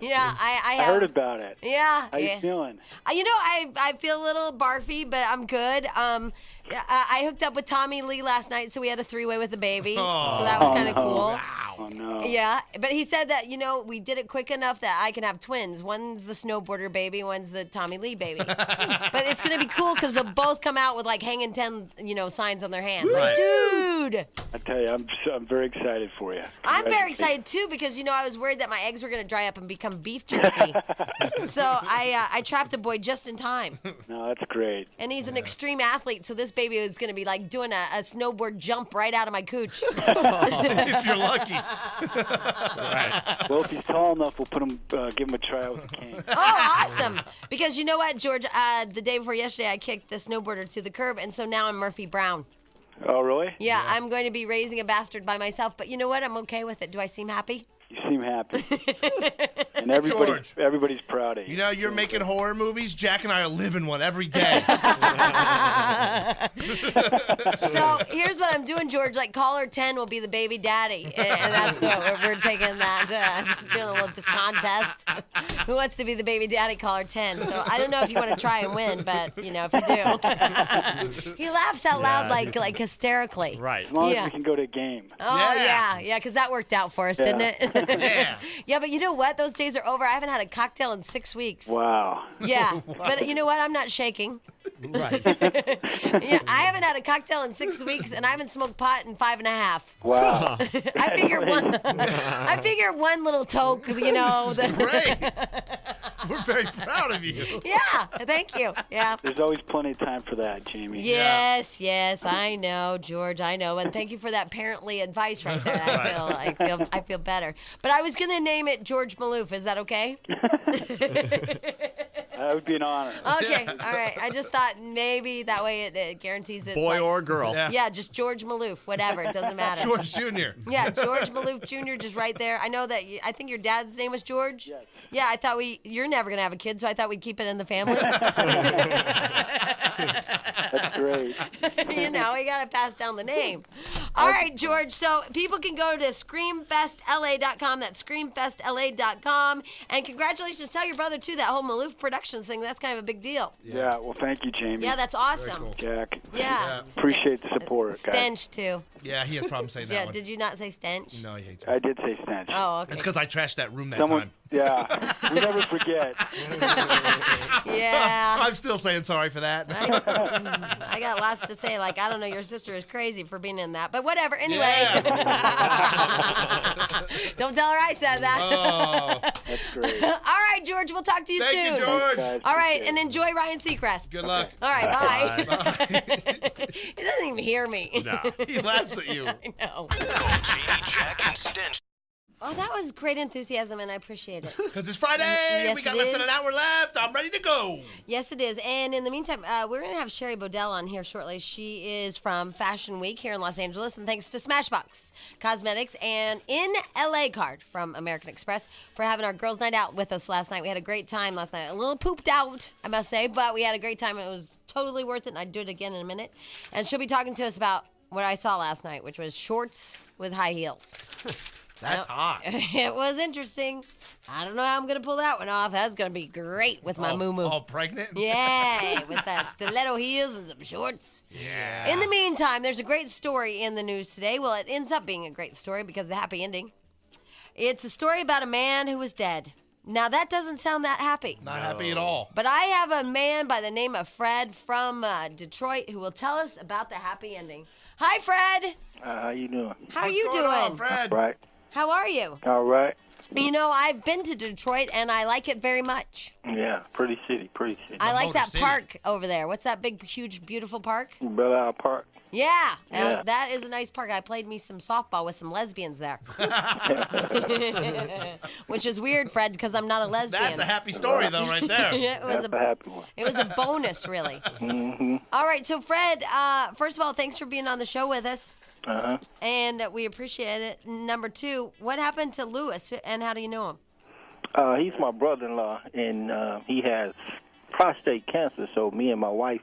Yeah, I I heard about it. Yeah. How you feeling? I feel a little barfy, but I'm good. I hooked up with Tommy Lee last night, so we had a 3-way with the baby. So that was kind of cool. Wow. Oh, no. Yeah, but he said that, we did it quick enough that I can have twins. One's the snowboarder baby, one's the Tommy Lee baby. But it's going to be cool because they'll both come out with, like, hanging 10, signs on their hands. Like, dude! I tell you, I'm very excited for you. I'm very excited, too, because, I was worried that my eggs were going to dry up and become beef jerky. So I trapped a boy just in time. No, that's great. And he's an extreme athlete, so this baby is going to be, like, doing a snowboard jump right out of my cooch. If you're lucky. Right. Well, if he's tall enough, we'll give him a tryout with the king. Oh, awesome. Because you know what, George? The day before yesterday, I kicked the snowboarder to the curb, and so now I'm Murphy Brown. Oh, really? Yeah, I'm going to be raising a bastard by myself, but you know what? I'm okay with it. Do I seem happy? You seem happy. And George. everybody's proud of you. You're making horror movies. Jack and I are living one every day. So here's what I'm doing, George. Like, caller 10 will be the baby daddy. And that's what we're taking that, doing a little contest. Who wants to be the baby daddy, caller 10? So I don't know if you want to try and win, but, if you do. He laughs out loud like hysterically. Right. As long as we can go to a game. Oh, Yeah. yeah, because that worked out for us, didn't it? Yeah. Yeah, but you know what? Those days are over. I haven't had a cocktail in 6 weeks. Wow. Yeah, but you know what? I'm not shaking. Right. Yeah, I haven't had a cocktail in 6 weeks, and I haven't smoked pot in 5.5. Wow. I figure one little toke, Great. We're very proud of you. Yeah, thank you. Yeah. There's always plenty of time for that, Jamie. Yes, I know, George, I know, and thank you for that parently advice right there. I feel better. But I was gonna name it George Maloof. Is that okay? That would be an honor. Okay, all right. I just thought maybe that way it guarantees it. Boy or girl. Yeah, just George Maloof, whatever. It doesn't matter. George Jr. Yeah, George Maloof Jr. just right there. I know that. I think your dad's name was George. Yes. Yeah, I thought you're never gonna have a kid, so I thought we'd keep it in the family. That's great. We gotta pass down the name. All right, George. So people can go to screamfestla.com. That's screamfestla.com. And congratulations. Tell your brother too that whole Maloof Productions thing. That's kind of a big deal. Yeah, well, thank you, Jamie. Yeah, that's awesome. cool. Jack. Yeah. Appreciate the support, guys. Stench too. Yeah, he has problems saying that Yeah. one. Did you not say stench? No, he hates I it. did say stench. Oh, okay. That's because I trashed that room that Someone, time. yeah, we never forget. Yeah. I'm still saying sorry for that. I got lots to say. Like, I don't know, your sister is crazy for being in that. But whatever. Anyway. Don't tell her I said that. Oh, That's great. All right, George. We'll talk to you thank soon. you, George. Guys, All right, appreciate and it. enjoy Ryan Seacrest. Good luck. All right, bye. Bye. He doesn't even hear me. No. He laughs at you. I know. Jamie, Jack, and Stench. Oh, that was great enthusiasm, and I appreciate it. Because it's Friday. Yes, We got it less than is. an hour left. I'm ready to go. Yes, it is. And in the meantime, we're going to have Sheri Bodell on here shortly. She is from Fashion Week here in Los Angeles, and thanks to Smashbox Cosmetics and In LA Card from American Express for having our girls' night out with us last night. We had a great time last night. A little pooped out, I must say, but we had a great time. It was totally worth it, and I'd do it again in a minute. And she'll be talking to us about what I saw last night, which was shorts with high heels. That's hot. It was interesting. I don't know how I'm going to pull that one off. That's going to be great with my moo-moo. All pregnant? Yeah, with the stiletto heels and some shorts. Yeah. In the meantime, there's a great story in the news today. Well, it ends up being a great story because of the happy ending. It's a story about a man who was dead. Now, that doesn't sound that happy. Not happy at all. But I have a man by the name of Fred from Detroit who will tell us about the happy ending. Hi, Fred. How you doing? How are What's you going doing? on, Fred? Right. How are you? All right. I've been to Detroit, and I like it very much. Yeah, pretty city. I like Motor that City. park over there. What's that big, huge, beautiful park? Belle Isle Park. Yeah, Yeah. that is a nice park. I played me some softball with some lesbians there. Which is weird, Fred, because I'm not a lesbian. That's a happy story, though, right there. It was That's a happy one. It was a bonus, really. Mm-hmm. All right, so Fred, first of all, thanks for being on the show with us. And we appreciate it. Number 2, what happened to Lewis, and how do you know him? He's my brother-in-law, and he has prostate cancer. So me and my wife,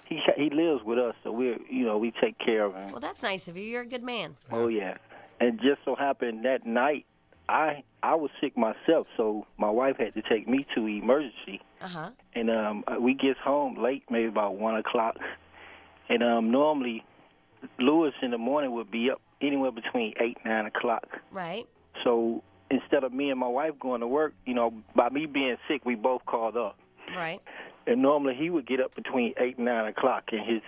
he lives with us, so we take care of him. Well, that's nice of you. You're a good man. Oh yeah, and just so happened that night I was sick myself, so my wife had to take me to emergency. And we get home late, maybe about 1:00, and normally Lewis in the morning would be up anywhere between 8, 9 o'clock. Right. So instead of me and my wife going to work, by me being sick, we both called up. Right. And normally he would get up between 8 and 9 o'clock, and his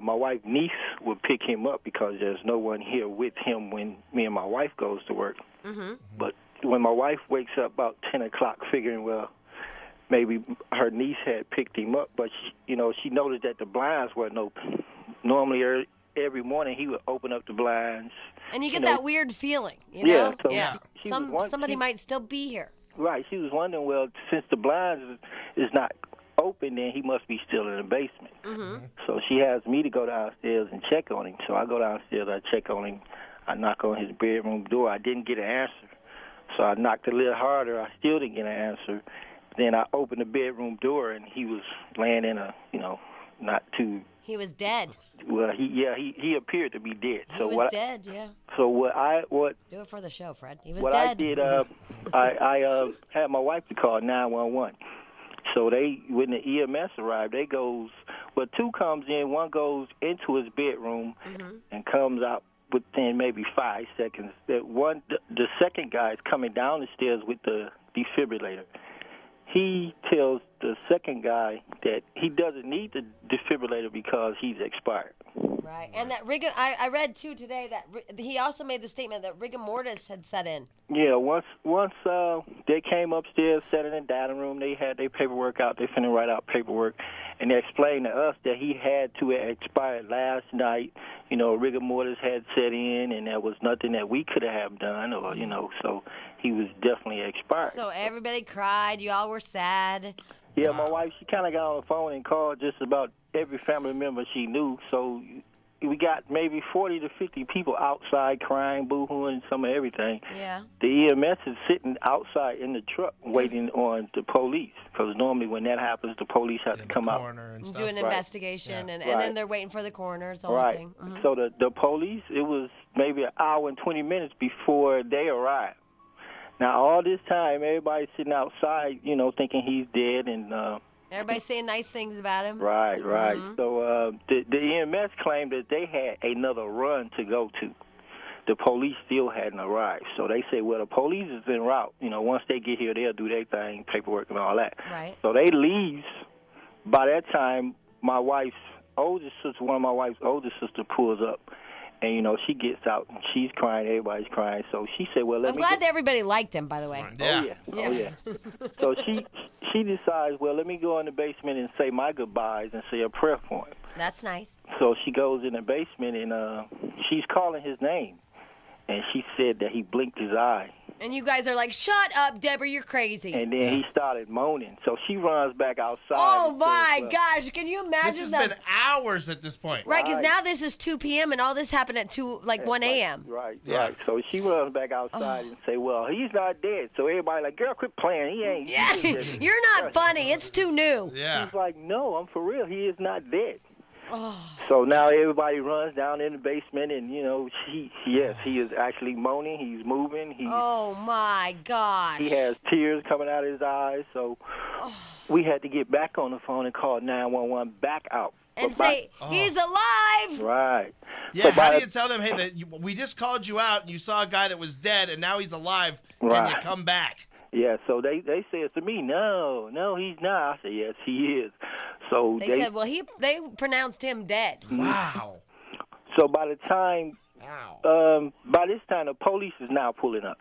my wife's niece would pick him up because there's no one here with him when me and my wife goes to work. But when my wife wakes up about 10 o'clock, figuring, well, maybe her niece had picked him up, but she noticed that the blinds weren't open. Normally, every morning he would open up the blinds. And you get that weird feeling, you know? Yeah. Somebody might still be here. Right. She was wondering, well, since the blinds is not open, then he must be still in the basement. So she has me to go downstairs and check on him. So I go downstairs, I check on him. I knock on his bedroom door. I didn't get an answer. So I knocked a little harder. I still didn't get an answer. Then I opened the bedroom door, and he was laying in a, not too... He was dead. Well, he appeared to be dead. He was dead, yeah. So what? Do it for the show, Fred. He was dead. What I did, I had my wife to call 911. So when the EMS arrived, two comes in, one goes into his bedroom and comes out within maybe 5 seconds. The second guy is coming down the stairs with the defibrillator. He tells the second guy that he doesn't need the defibrillator because he's expired. Right, and that I read too today that he also made the statement that rigor mortis had set in. Yeah, once they came upstairs, sat in the dining room, they had their paperwork out. They finna write out paperwork, and they explained to us that he had to expire last night. Rigor mortis had set in, and there was nothing that we could have done, or so he was definitely expired. So everybody cried. You all were sad. Yeah, my wife, she kind of got on the phone and called just about every family member she knew. So we got maybe 40 to 50 people outside crying, boo-hooing, some of everything. Yeah. The EMS is sitting outside in the truck waiting on the police, because normally when that happens, the police have to come out and do an investigation, and then they're waiting for the coroner's whole thing. So the police, it was maybe an hour and 20 minutes before they arrived. Now, all this time, everybody's sitting outside, thinking he's dead, and everybody's saying nice things about him. Right. So the EMS claimed that they had another run to go to. The police still hadn't arrived. So they say, well, the police is en route. Once they get here, they'll do their thing, paperwork and all that. Right. So they leave. By that time, one of my wife's older sister pulls up. And, she gets out, and she's crying, everybody's crying. So she said, well, I'm glad that everybody liked him, by the way. Oh, yeah. So she decides, well, let me go in the basement and say my goodbyes and say a prayer for him. That's nice. So she goes in the basement, and she's calling his name. And she said that he blinked his eye. And you guys are like, shut up, Deborah, you're crazy. And then he started moaning. So she runs back outside. Oh, my gosh. Can you imagine this has been hours at this point. Right, because now this is 2 p.m. and all this happened at 1 a.m. Right. So she runs back outside and say, well, he's not dead. So everybody like, girl, quit playing. He ain't. Yeah, you're not funny. It's too new. Yeah. She's like, no, I'm for real. He is not dead. So now everybody runs down in the basement, and he is actually moaning. He's moving. Oh my gosh! He has tears coming out of his eyes. So we had to get back on the phone and call 911 back out and say he's alive. Right. Yeah. So how do you tell them, hey, we just called you out, and you saw a guy that was dead, and now he's alive. Can you come back? Yeah, so they said to me, no, he's not. I said, yes, he is. So they said, well, they pronounced him dead. Wow. So by this time, the police is now pulling up.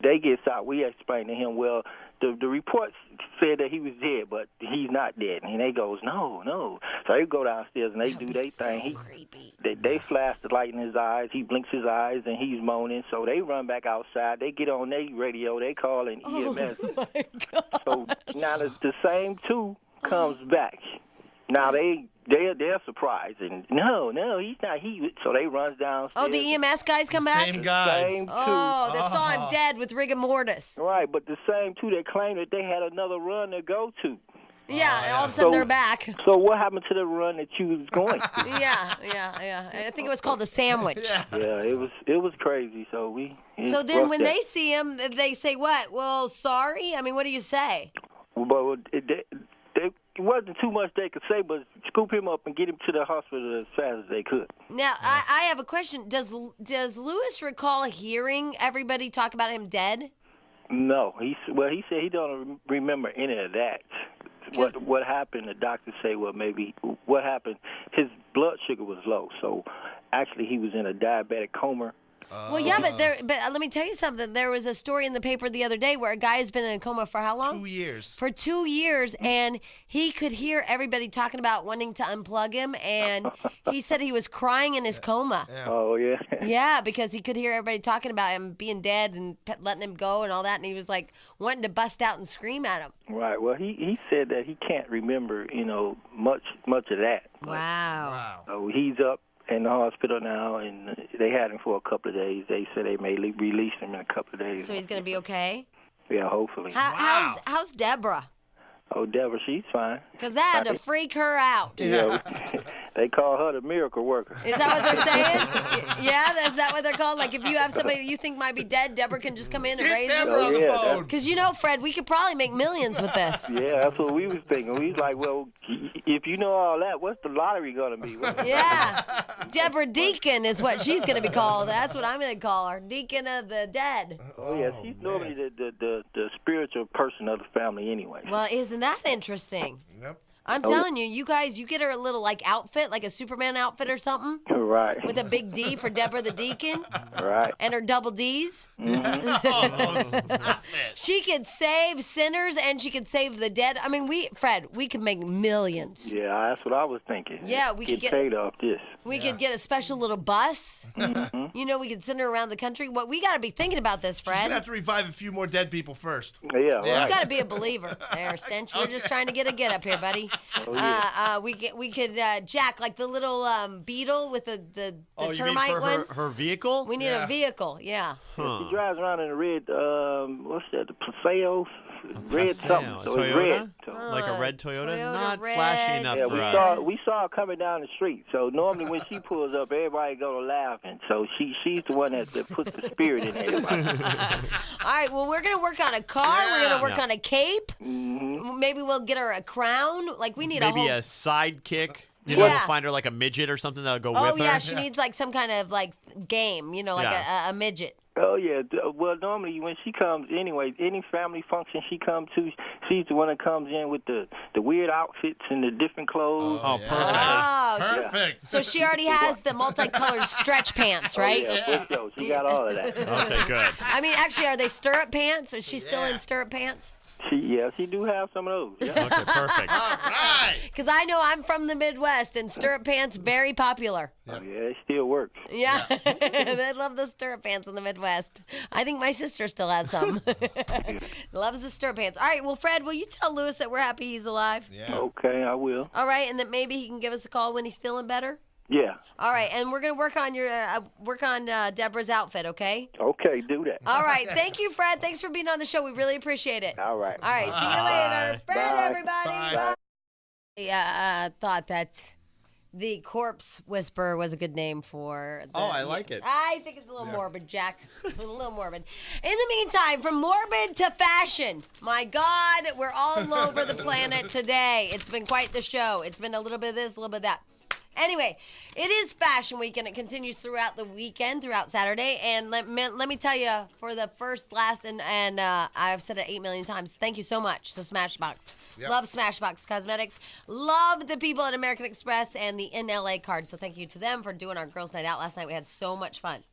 They get out. We explained to him, well, the reports said that he was dead, but he's not dead. And they goes, no. So they go downstairs and they do their thing. Creepy. They flash the light in his eyes. He blinks his eyes and he's moaning. So they run back outside. They get on their radio. They call an EMS. Oh my God. So now the same two comes back. Now they they're surprised, and no, he's not. So they runs downstairs. Oh, the EMS guys come back? Same guys. Same two. Oh, that saw him dead with rigor mortis. Right, but the same two that claimed that they had another run to go to. Yeah, and all of a sudden they're back. So what happened to the run that you was going to? Yeah. I think it was called the sandwich. Yeah, it was crazy. So So then when they see him, they say what? Well, sorry? I mean, what do you say? Well, it wasn't too much they could say, but scoop him up and get him to the hospital as fast as they could. Now, I have a question. Does Lewis recall hearing everybody talk about him dead? No, he said he don't remember any of that. What happened? The doctors say, well, maybe what happened? His blood sugar was low, so actually he was in a diabetic coma. Well, yeah, but let me tell you something. There was a story in the paper the other day where a guy has been in a coma for how long? 2 years. For 2 years, and he could hear everybody talking about wanting to unplug him, and he said he was crying in his coma. Oh, yeah. Yeah, because he could hear everybody talking about him being dead and letting him go and all that, and he was like wanting to bust out and scream at him. Right. Well, he said that he can't remember, much of that. Wow. So he's up in the hospital now, and they had him for a couple of days. They said they may release him in a couple of days. So he's going to be okay? Yeah, hopefully. How's Deborah? Oh, Deborah, she's fine. Because that had to freak her out. Yeah, they call her the miracle worker. Is that what they're saying? Yeah, is that what they're called? Like if you have somebody that you think might be dead, Deborah can just come in and raise them? Deborah on the phone. Because Fred, we could probably make millions with this. Yeah, that's what we was thinking. We was like, well, if you know all that, what's the lottery going to be? Yeah. Deborah Deacon is what she's going to be called. That's what I'm going to call her. Deacon of the dead. Oh, yeah. She's normally the spiritual person of the family anyway. Well, isn't that interesting? Yep. I'm telling you, you guys, you get her a little outfit, like a Superman outfit or something. Right. With a big D for Deborah the Deacon. Right. And her double D's. Mm-hmm. She could save sinners and she could save the dead. I mean, we could make millions. Yeah, that's what I was thinking. Yeah, we could get paid off this. We could get a special little bus. Mm-hmm. We could send her around the country. We got to be thinking about this, Fred. We're going to have to revive a few more dead people first. Yeah, You right. got to be a believer there, Stench. We're just trying to get up here, buddy. Oh, yeah. We could jack like the little beetle with the Oh, termite you mean for one. her vehicle? We need a vehicle, yeah. She drives around in a red, what's that, the Paseo? Red something. So Toyota? it's red. So. Like a red Toyota? Toyota Not red. flashy enough Yeah, for us. we saw her coming down the street. So normally when she pulls up, everybody go to laughing. So she's the one that puts the spirit in everybody. All right, well, we're going to work on a car. We're going to work on a cape. Mm-hmm. Maybe we'll get her a crown. Like, we need Maybe a whole... a sidekick. Yeah. We'll find her like a midget or something that'll go with her. Oh, yeah, she needs like some kind of like game, a midget. Oh, yeah. Well, normally when she comes anyway, any family function she comes to, she's the one that comes in with the weird outfits and the different clothes. Oh, perfect. Oh, Perfect. so she already has the multicolored stretch pants, right? Oh, yeah, for sure. She got all of that. Okay, good. I mean, actually, are they stirrup pants? Is she still in stirrup pants? She do have some of those. Yeah. Okay, perfect. All right. Because I know I'm from the Midwest, and stirrup pants very popular. Oh, yeah, it still works. Yeah, they love the stirrup pants in the Midwest. I think my sister still has some. Loves the stirrup pants. All right, well, Fred, will you tell Lewis that we're happy he's alive? Yeah. Okay, I will. All right, and that maybe he can give us a call when he's feeling better? Yeah. All right, and we're gonna work on Deborah's outfit, okay? Okay, do that. All right, thank you, Fred. Thanks for being on the show. We really appreciate it. All right. All right, see you later, Fred. Bye. Everybody. Bye. I thought that the Corpse Whisperer was a good name for. I like it. I think it's a little morbid, Jack. A little morbid. In the meantime, from morbid to fashion, my God, we're all over the planet today. It's been quite the show. It's been a little bit of this, a little bit of that. Anyway, it is Fashion Week, and it continues throughout the weekend, throughout Saturday. And let me tell you, for the first, last, and I've said it 8 million times, thank you so much to Smashbox. Yep. Love Smashbox Cosmetics. Love the people at American Express and the NLA card. So thank you to them for doing our girls' night out last night. We had so much fun.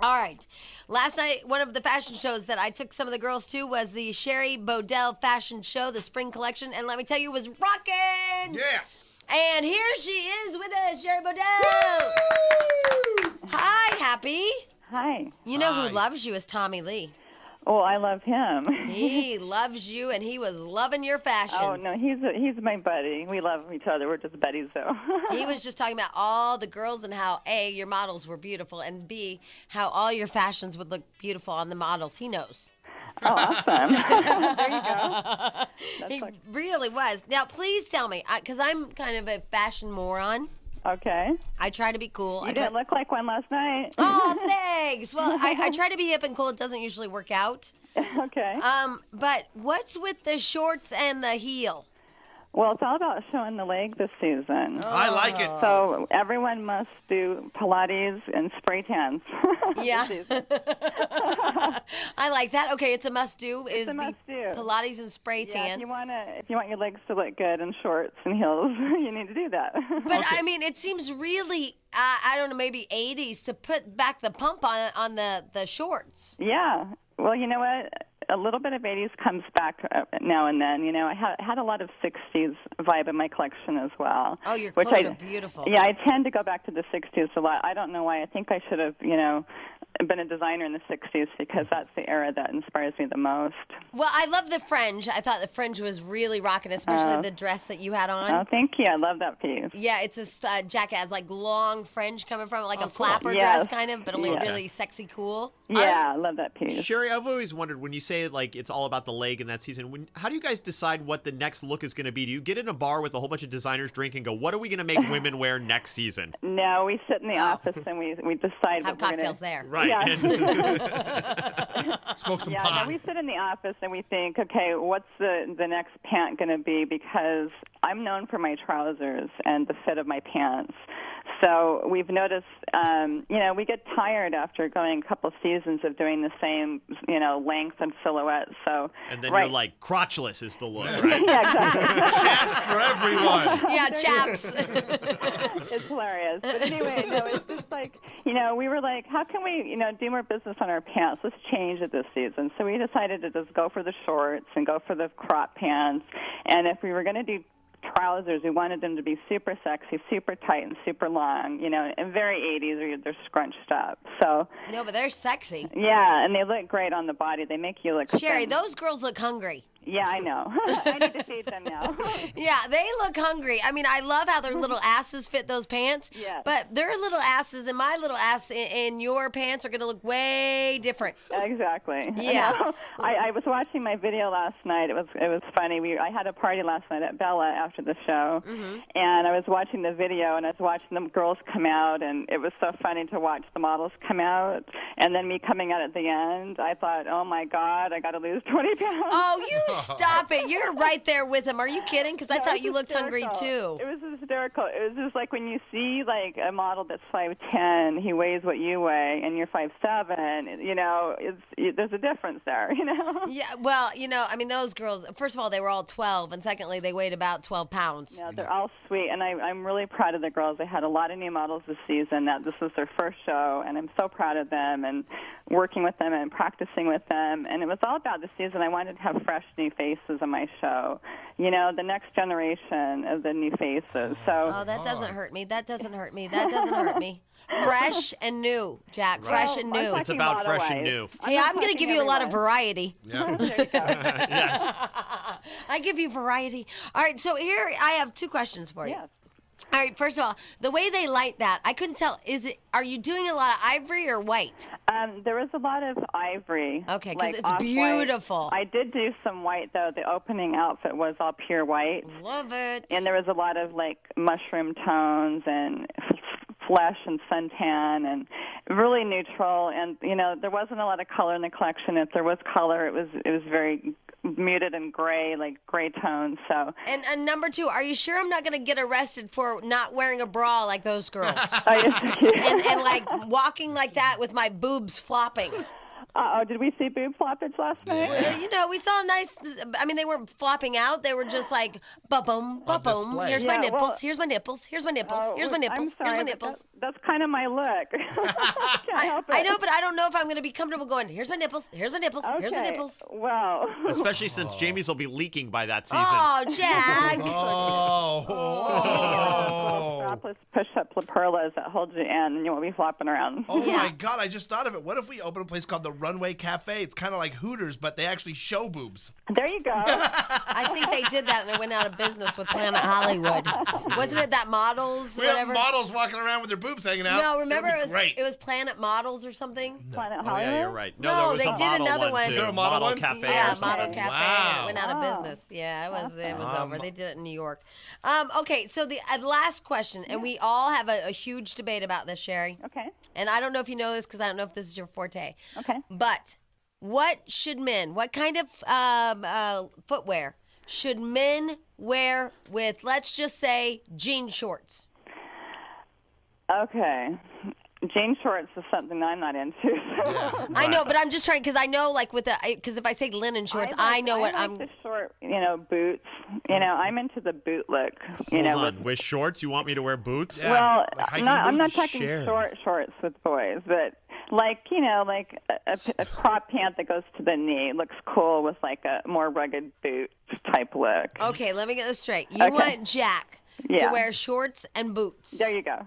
All right. Last night, one of the fashion shows that I took some of the girls to was the Sheri Bodell fashion show, the spring collection. And let me tell you, it was rocking. Yeah. And here she is with us, Sheri Bodell. Hi, Happy. Hi. You know who loves you is Tommy Lee. Oh, I love him. He loves you, and he was loving your fashions. Oh no, he's my buddy. We love each other. We're just buddies, though. He was just talking about all the girls and how A, your models were beautiful, and B, how all your fashions would look beautiful on the models. He knows. Oh, awesome. There you go. He really was. Now, please tell me, because I'm kind of a fashion moron. Okay. I try to be cool. You didn't look like one last night. Oh, thanks. Well, I try to be hip and cool. It doesn't usually work out. Okay. But what's with the shorts and the heel? Well, it's all about showing the leg this season. Oh. I like it. So everyone must do Pilates and spray tans. Yeah. I like that. Okay, it's a must-do. It's a must-do. Pilates and spray tan. Yeah, if you want your legs to look good in shorts and heels, you need to do that. But I mean, it seems really, I don't know, maybe 80s to put back the pump on the shorts. Yeah. Well, you know what? A little bit of 80s comes back now and then. You know, I had a lot of 60s vibe in my collection as well. Oh, your clothes are beautiful. Yeah, I tend to go back to the 60s a lot. I don't know why. I think I should have, been a designer in the 60s because that's the era that inspires me the most. Well, I love the fringe. I thought the fringe was really rocking, especially the dress that you had on. Oh, thank you. I love that piece. Yeah, it's a jacket has like long fringe coming from it, like a flapper Yes. dress kind of, but only really sexy cool. Yeah, I love that piece. Sherry, I've always wondered, when you say like it's all about the leg in that season, how do you guys decide what the next look is going to be? Do you get in a bar with a whole bunch of designers drink and go, what are we going to make women wear next season? No, we sit in the office and we decide have what cocktails there. Right. Yeah. Smoke some Yeah, pot. no, we sit in the office and we think, okay, what's the next pant going to be? Because I'm known for my trousers and the fit of my pants. So we've noticed, we get tired after going a couple seasons of doing the same, length and silhouette. So and then you're like, crotchless is the look, right? Yeah, exactly. Chaps for everyone. Yeah, chaps. It's hilarious. But anyway, no, it's just like, we were like, how can we, do more business on our pants? Let's change it this season. So we decided to just go for the shorts and go for the crop pants. And if we were going to do trousers, we wanted them to be super sexy, super tight, and super long, and very 80s, or they're scrunched up. So No, but they're sexy. yeah, and they look great on the body. They make you look Sherry, thin. those girls look hungry. Yeah, I know. I need to feed them now. Yeah, they look hungry. I mean, I love how their little asses fit those pants. Yes. But their little asses and my little ass in your pants are going to look way different. Exactly. Yeah. I was watching my video last night. It was funny. I had a party last night at Bella after the show, and I was watching the video, and I was watching the girls come out, and it was so funny to watch the models come out, and then me coming out at the end. I thought, oh my God, I got to lose 20 pounds. Oh, you stop it. You're right there with them. Are you kidding? Because I thought you looked hungry, hysterical. too. It was hysterical. It was just like when you see, like, a model that's 5'10", he weighs what you weigh, and you're 5'7", there's a difference there, Yeah, well, I mean, those girls, first of all, they were all 12, and secondly, they weighed about 12 pounds. Yeah, they're all sweet, and I'm really proud of the girls. They had a lot of new models this season. This was their first show, and I'm so proud of them, and working with them and practicing with them. And it was all about the season. I wanted to have fresh new faces on my show, the next generation of the new faces. So Oh, that doesn't hurt me. That doesn't hurt me. That doesn't hurt me. Fresh and new, Jack. Fresh and new. It's about fresh and new. Hey, I'm going to give you a lot of variety. Yeah. Yes. I give you variety. All right, so here I have two questions for you. Yes. All right, first of all, the way they light that, I couldn't tell. Are you doing a lot of ivory or white? There was a lot of ivory. Okay, because like it's off-white. beautiful. I did do some white, though. The opening outfit was all pure white. Love it. And there was a lot of, like, mushroom tones and flesh and suntan and really neutral. And, there wasn't a lot of color in the collection. If there was color, it was very muted and gray, like gray tones. So. And number two, are you sure I'm not going to get arrested for not wearing a bra like those girls? and like walking like that with my boobs flopping? Did we see boob floppage last night? Well, we saw nice. I mean, they weren't flopping out. They were just like, ba-boom, ba-boom. Here's my nipples. Well, here's my nipples. Here's my nipples. Here's my nipples. I'm sorry, Here's my but nipples. That's kind of my look. Can't help it. I know, but I don't know if I'm going to be comfortable going, here's my nipples. Here's my nipples. Okay. Here's my nipples. Well. Especially since Jamie's will be leaking by that season. Oh, Jack. Strapless push-up perlas that hold you in, and you won't be flopping around. Oh, my God. I just thought of it. What if we open a place called the runway cafe. It's kind of like Hooters, but they actually show boobs. There you go. I think they did that and it went out of business with Planet Hollywood. Wasn't it that models, We have whatever? models walking around with their boobs hanging out. No, remember It would be great. it was Planet Models or something? Planet Oh, Hollywood? yeah, you're right. No, there was they a did model another one. too. Is there a model one? Cafe Yeah, or Model something. Cafe. Wow. And it went out of Oh. business. Yeah, it was over. They did it in New York. Okay, so the last question, and we all have a huge debate about this, Sheri. Okay. And I don't know if you know this because I don't know if this is your forte. Okay. But what kind of footwear should men wear with, let's just say, jean shorts? Okay. Jean shorts is something I'm not into. So. I know, but I'm just trying because I know, like, because if I say linen shorts, I know what I I'm. like the short, boots. I'm into the boot look. Hold on. With shorts? You want me to wear boots? Yeah. Well, Like hiking I'm not boots? talking Sure. short shorts with boys, but like a crop pant that goes to the knee looks cool with like a more rugged boot type look. Okay, let me get this straight. You Okay. want Jack to Yeah. wear shorts and boots. There you go.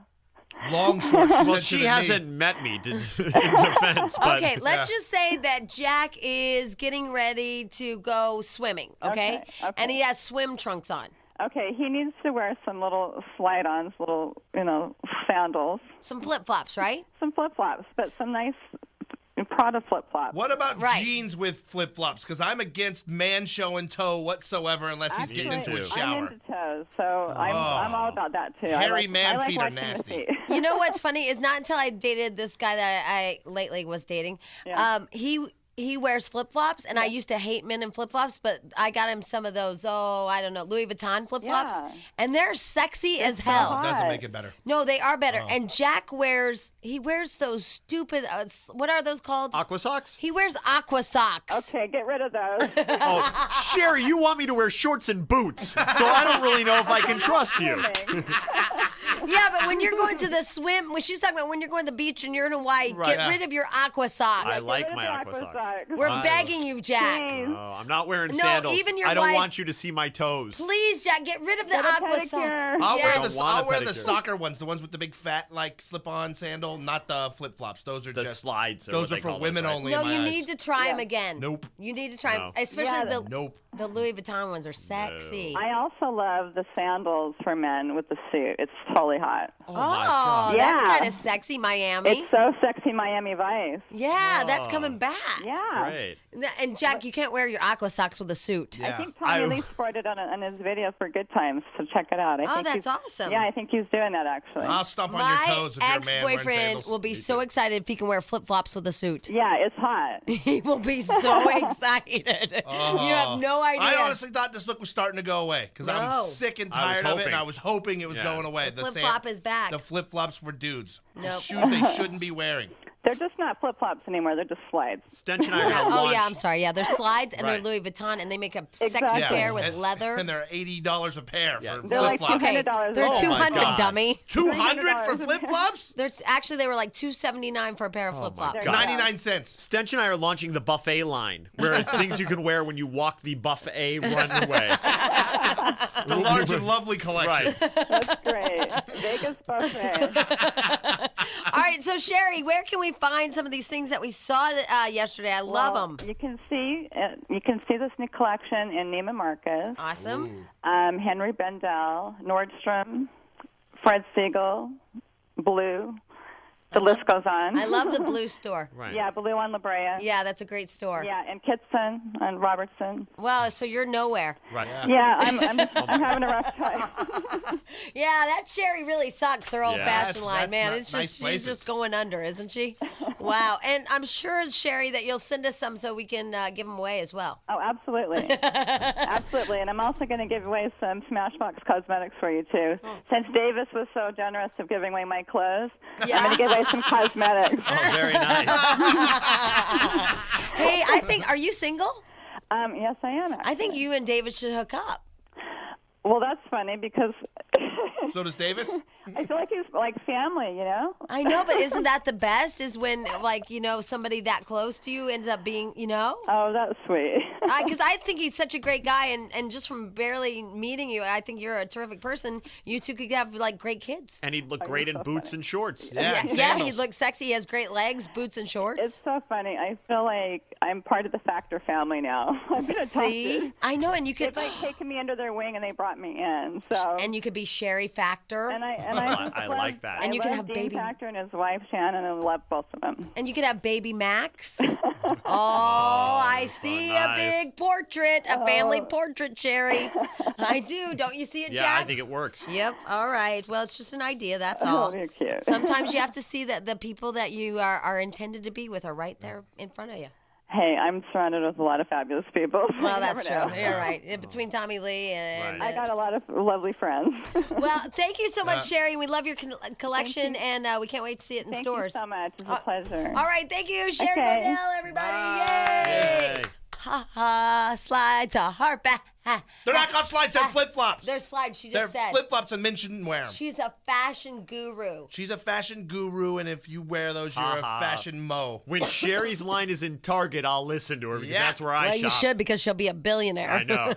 Long shorts. Well, said to she the hasn't knee. met me in defense. But Okay, let's just say that Jack is getting ready to go swimming, okay? Okay. And he has swim trunks on. Okay, he needs to wear some little slide-ons, little sandals, Some flip-flops, right? some flip-flops, but some nice Prada flip-flops. What about Right. jeans with flip-flops? Because I'm against man showing toe whatsoever unless he's getting into a I'm shower. into toes, so I'm all about that too. Hairy man I like feet are watching the nasty. feet. You know what's funny is not until I dated this guy that I lately was dating. Yeah. He wears flip-flops, and I used to hate men in flip-flops, but I got him some of those, I don't know, Louis Vuitton flip-flops, Yeah. and they're sexy as so hell. hot. Doesn't make it better. No, they are better. Oh. And Jack wears those stupid, what are those called? Aqua socks? He wears aqua socks. Okay, get rid of those. Oh, Sheri, you want me to wear shorts and boots, so I don't really know if I can trust you. Yeah, but when you're going to the swim, when she's talking about when you're going to the beach and you're in Hawaii, Right. get Yeah. rid of your aqua socks. I like Get rid my of the aqua socks. We're I- begging you, Jack. Please. Oh, I'm not wearing No, sandals. even your I don't wife- want you to see my toes. Please, Jack, get rid of the Get a aqua pedicure. socks. I'll Yes. wear Don't want a I'll wear the pedicure. soccer ones, the ones with the big fat like slip-on sandal, not the flip-flops. Those are The just slides. Those are what they for call women those, right? only. No, in my you eyes. need to try them Yeah. again. Nope. You need to try them, No. especially Yeah. the Nope. the Louis Vuitton ones are sexy. I also love the sandals for men with the suit. It's totally hot. Oh, my God. that's Yeah. kind of sexy, Miami. It's so sexy, Miami Vice. Yeah, that's Oh. coming back. Yeah. Great. And Jack, you can't wear your aqua socks with a suit. Yeah. I think Tommy Lee sported it on his video for Good Times, so check it out. I Oh, think that's he's- awesome. Yeah, I think he's doing that actually. I'll stomp on My your toes if you're a man wearing ex-boyfriend sandals. will be so excited if he can wear flip-flops with a suit. Yeah, it's hot. He will be so excited. You have no idea. I honestly thought this look was starting to go away because No. I'm sick and I was tired of it, hoping. and I was hoping it was Yeah. going away. The flip-flop is back. The flip-flops for dudes. Nope. Shoes they shouldn't be wearing. They're just not flip-flops anymore. They're just slides. Stench and I are Yeah. going to Oh, launch. yeah, I'm sorry. Yeah, they're slides and Right. they're Louis Vuitton, and they make a sexy Exactly. pair with and, leather. And they're $80 a pair Yeah. for They're like flip-flops. Okay, $200. they're Oh, my 200, God. dummy. 200 for $300 flip-flops? Actually, they were like $279 for a pair of flip-flops. God. 99 cents. Stench and I are launching the buffet line, where it's things you can wear when you walk the buffet runway. The large and lovely collection. Right. That's great. Vegas buffet. All right, so Sheri, where can we find some of these things that we saw yesterday? I love them. You can see this new collection in Neiman Marcus. Awesome. Henry Bendel, Nordstrom, Fred Siegel, Blue. The list goes on. I love the blue store. Right. Yeah, Blue on La Brea. Yeah, that's a great store. Yeah, and Kitson and Robertson. Well, so you're nowhere. Right. Yeah, I'm having a rough time. Yeah, that Sheri really sucks, her old-fashioned That's- line, that's man. not It's nice just she's places. just going under, isn't she? Wow. And I'm sure, Sheri, that you'll send us some so we can give them away as well. Oh, absolutely. Absolutely. And I'm also going to give away some Smashbox cosmetics for you, too. Since Davis was so generous of giving away my clothes, Yeah. I'm going to give away some cosmetics. Oh, very nice. Hey, are you single? Yes, I am. I think you and David should hook up. Well, that's funny because So does Davis? I feel like he's like family, you know? I know, but isn't that the best? Is when, like, somebody that close to you ends up being, Oh, that's sweet. Because I think he's such a great guy, and just from barely meeting you, I think you're a terrific person. You two could have like great kids. And he'd look great in boots and shorts. Yeah, he looks sexy. He has great legs, boots, and shorts. It's so funny. I feel like I'm part of the Factor family now. I've been See, I know, and you could They've taken me under their wing and they brought me in. So and you could be Sheri Factor. And I like that. And you could have Dean baby Factor and his wife Shannon. I love both of them. And you could have baby Max. I see a big portrait, a family portrait, Sheri. I do. Don't you see it, Jack? Yeah, I think it works. Yep. All right. Well, it's just an idea. That's all. You're cute. Sometimes you have to see that the people that you are intended to be with are right there in front of you. Hey, I'm surrounded with a lot of fabulous people. So Well, you that's never true. know. You're right. Between Tommy Lee and... I got a lot of lovely friends. Well, thank you so much, Sheri. We love your collection, and we can't wait to see it in Thank stores. you so much. It's a pleasure. All right. Thank you, Sheri Okay. Bodell, everybody. Yay! Ha ha, slide to heart back. They're not called slides, they're flip-flops. They're slides, she They're just said. flip-flops and men shouldn't wear them. She's a fashion guru. She's a fashion guru, and if you wear those, you're a fashion mo. When Sheri's line is in Target, I'll listen to her because that's where I Well, shop. you should because she'll be a billionaire. I know.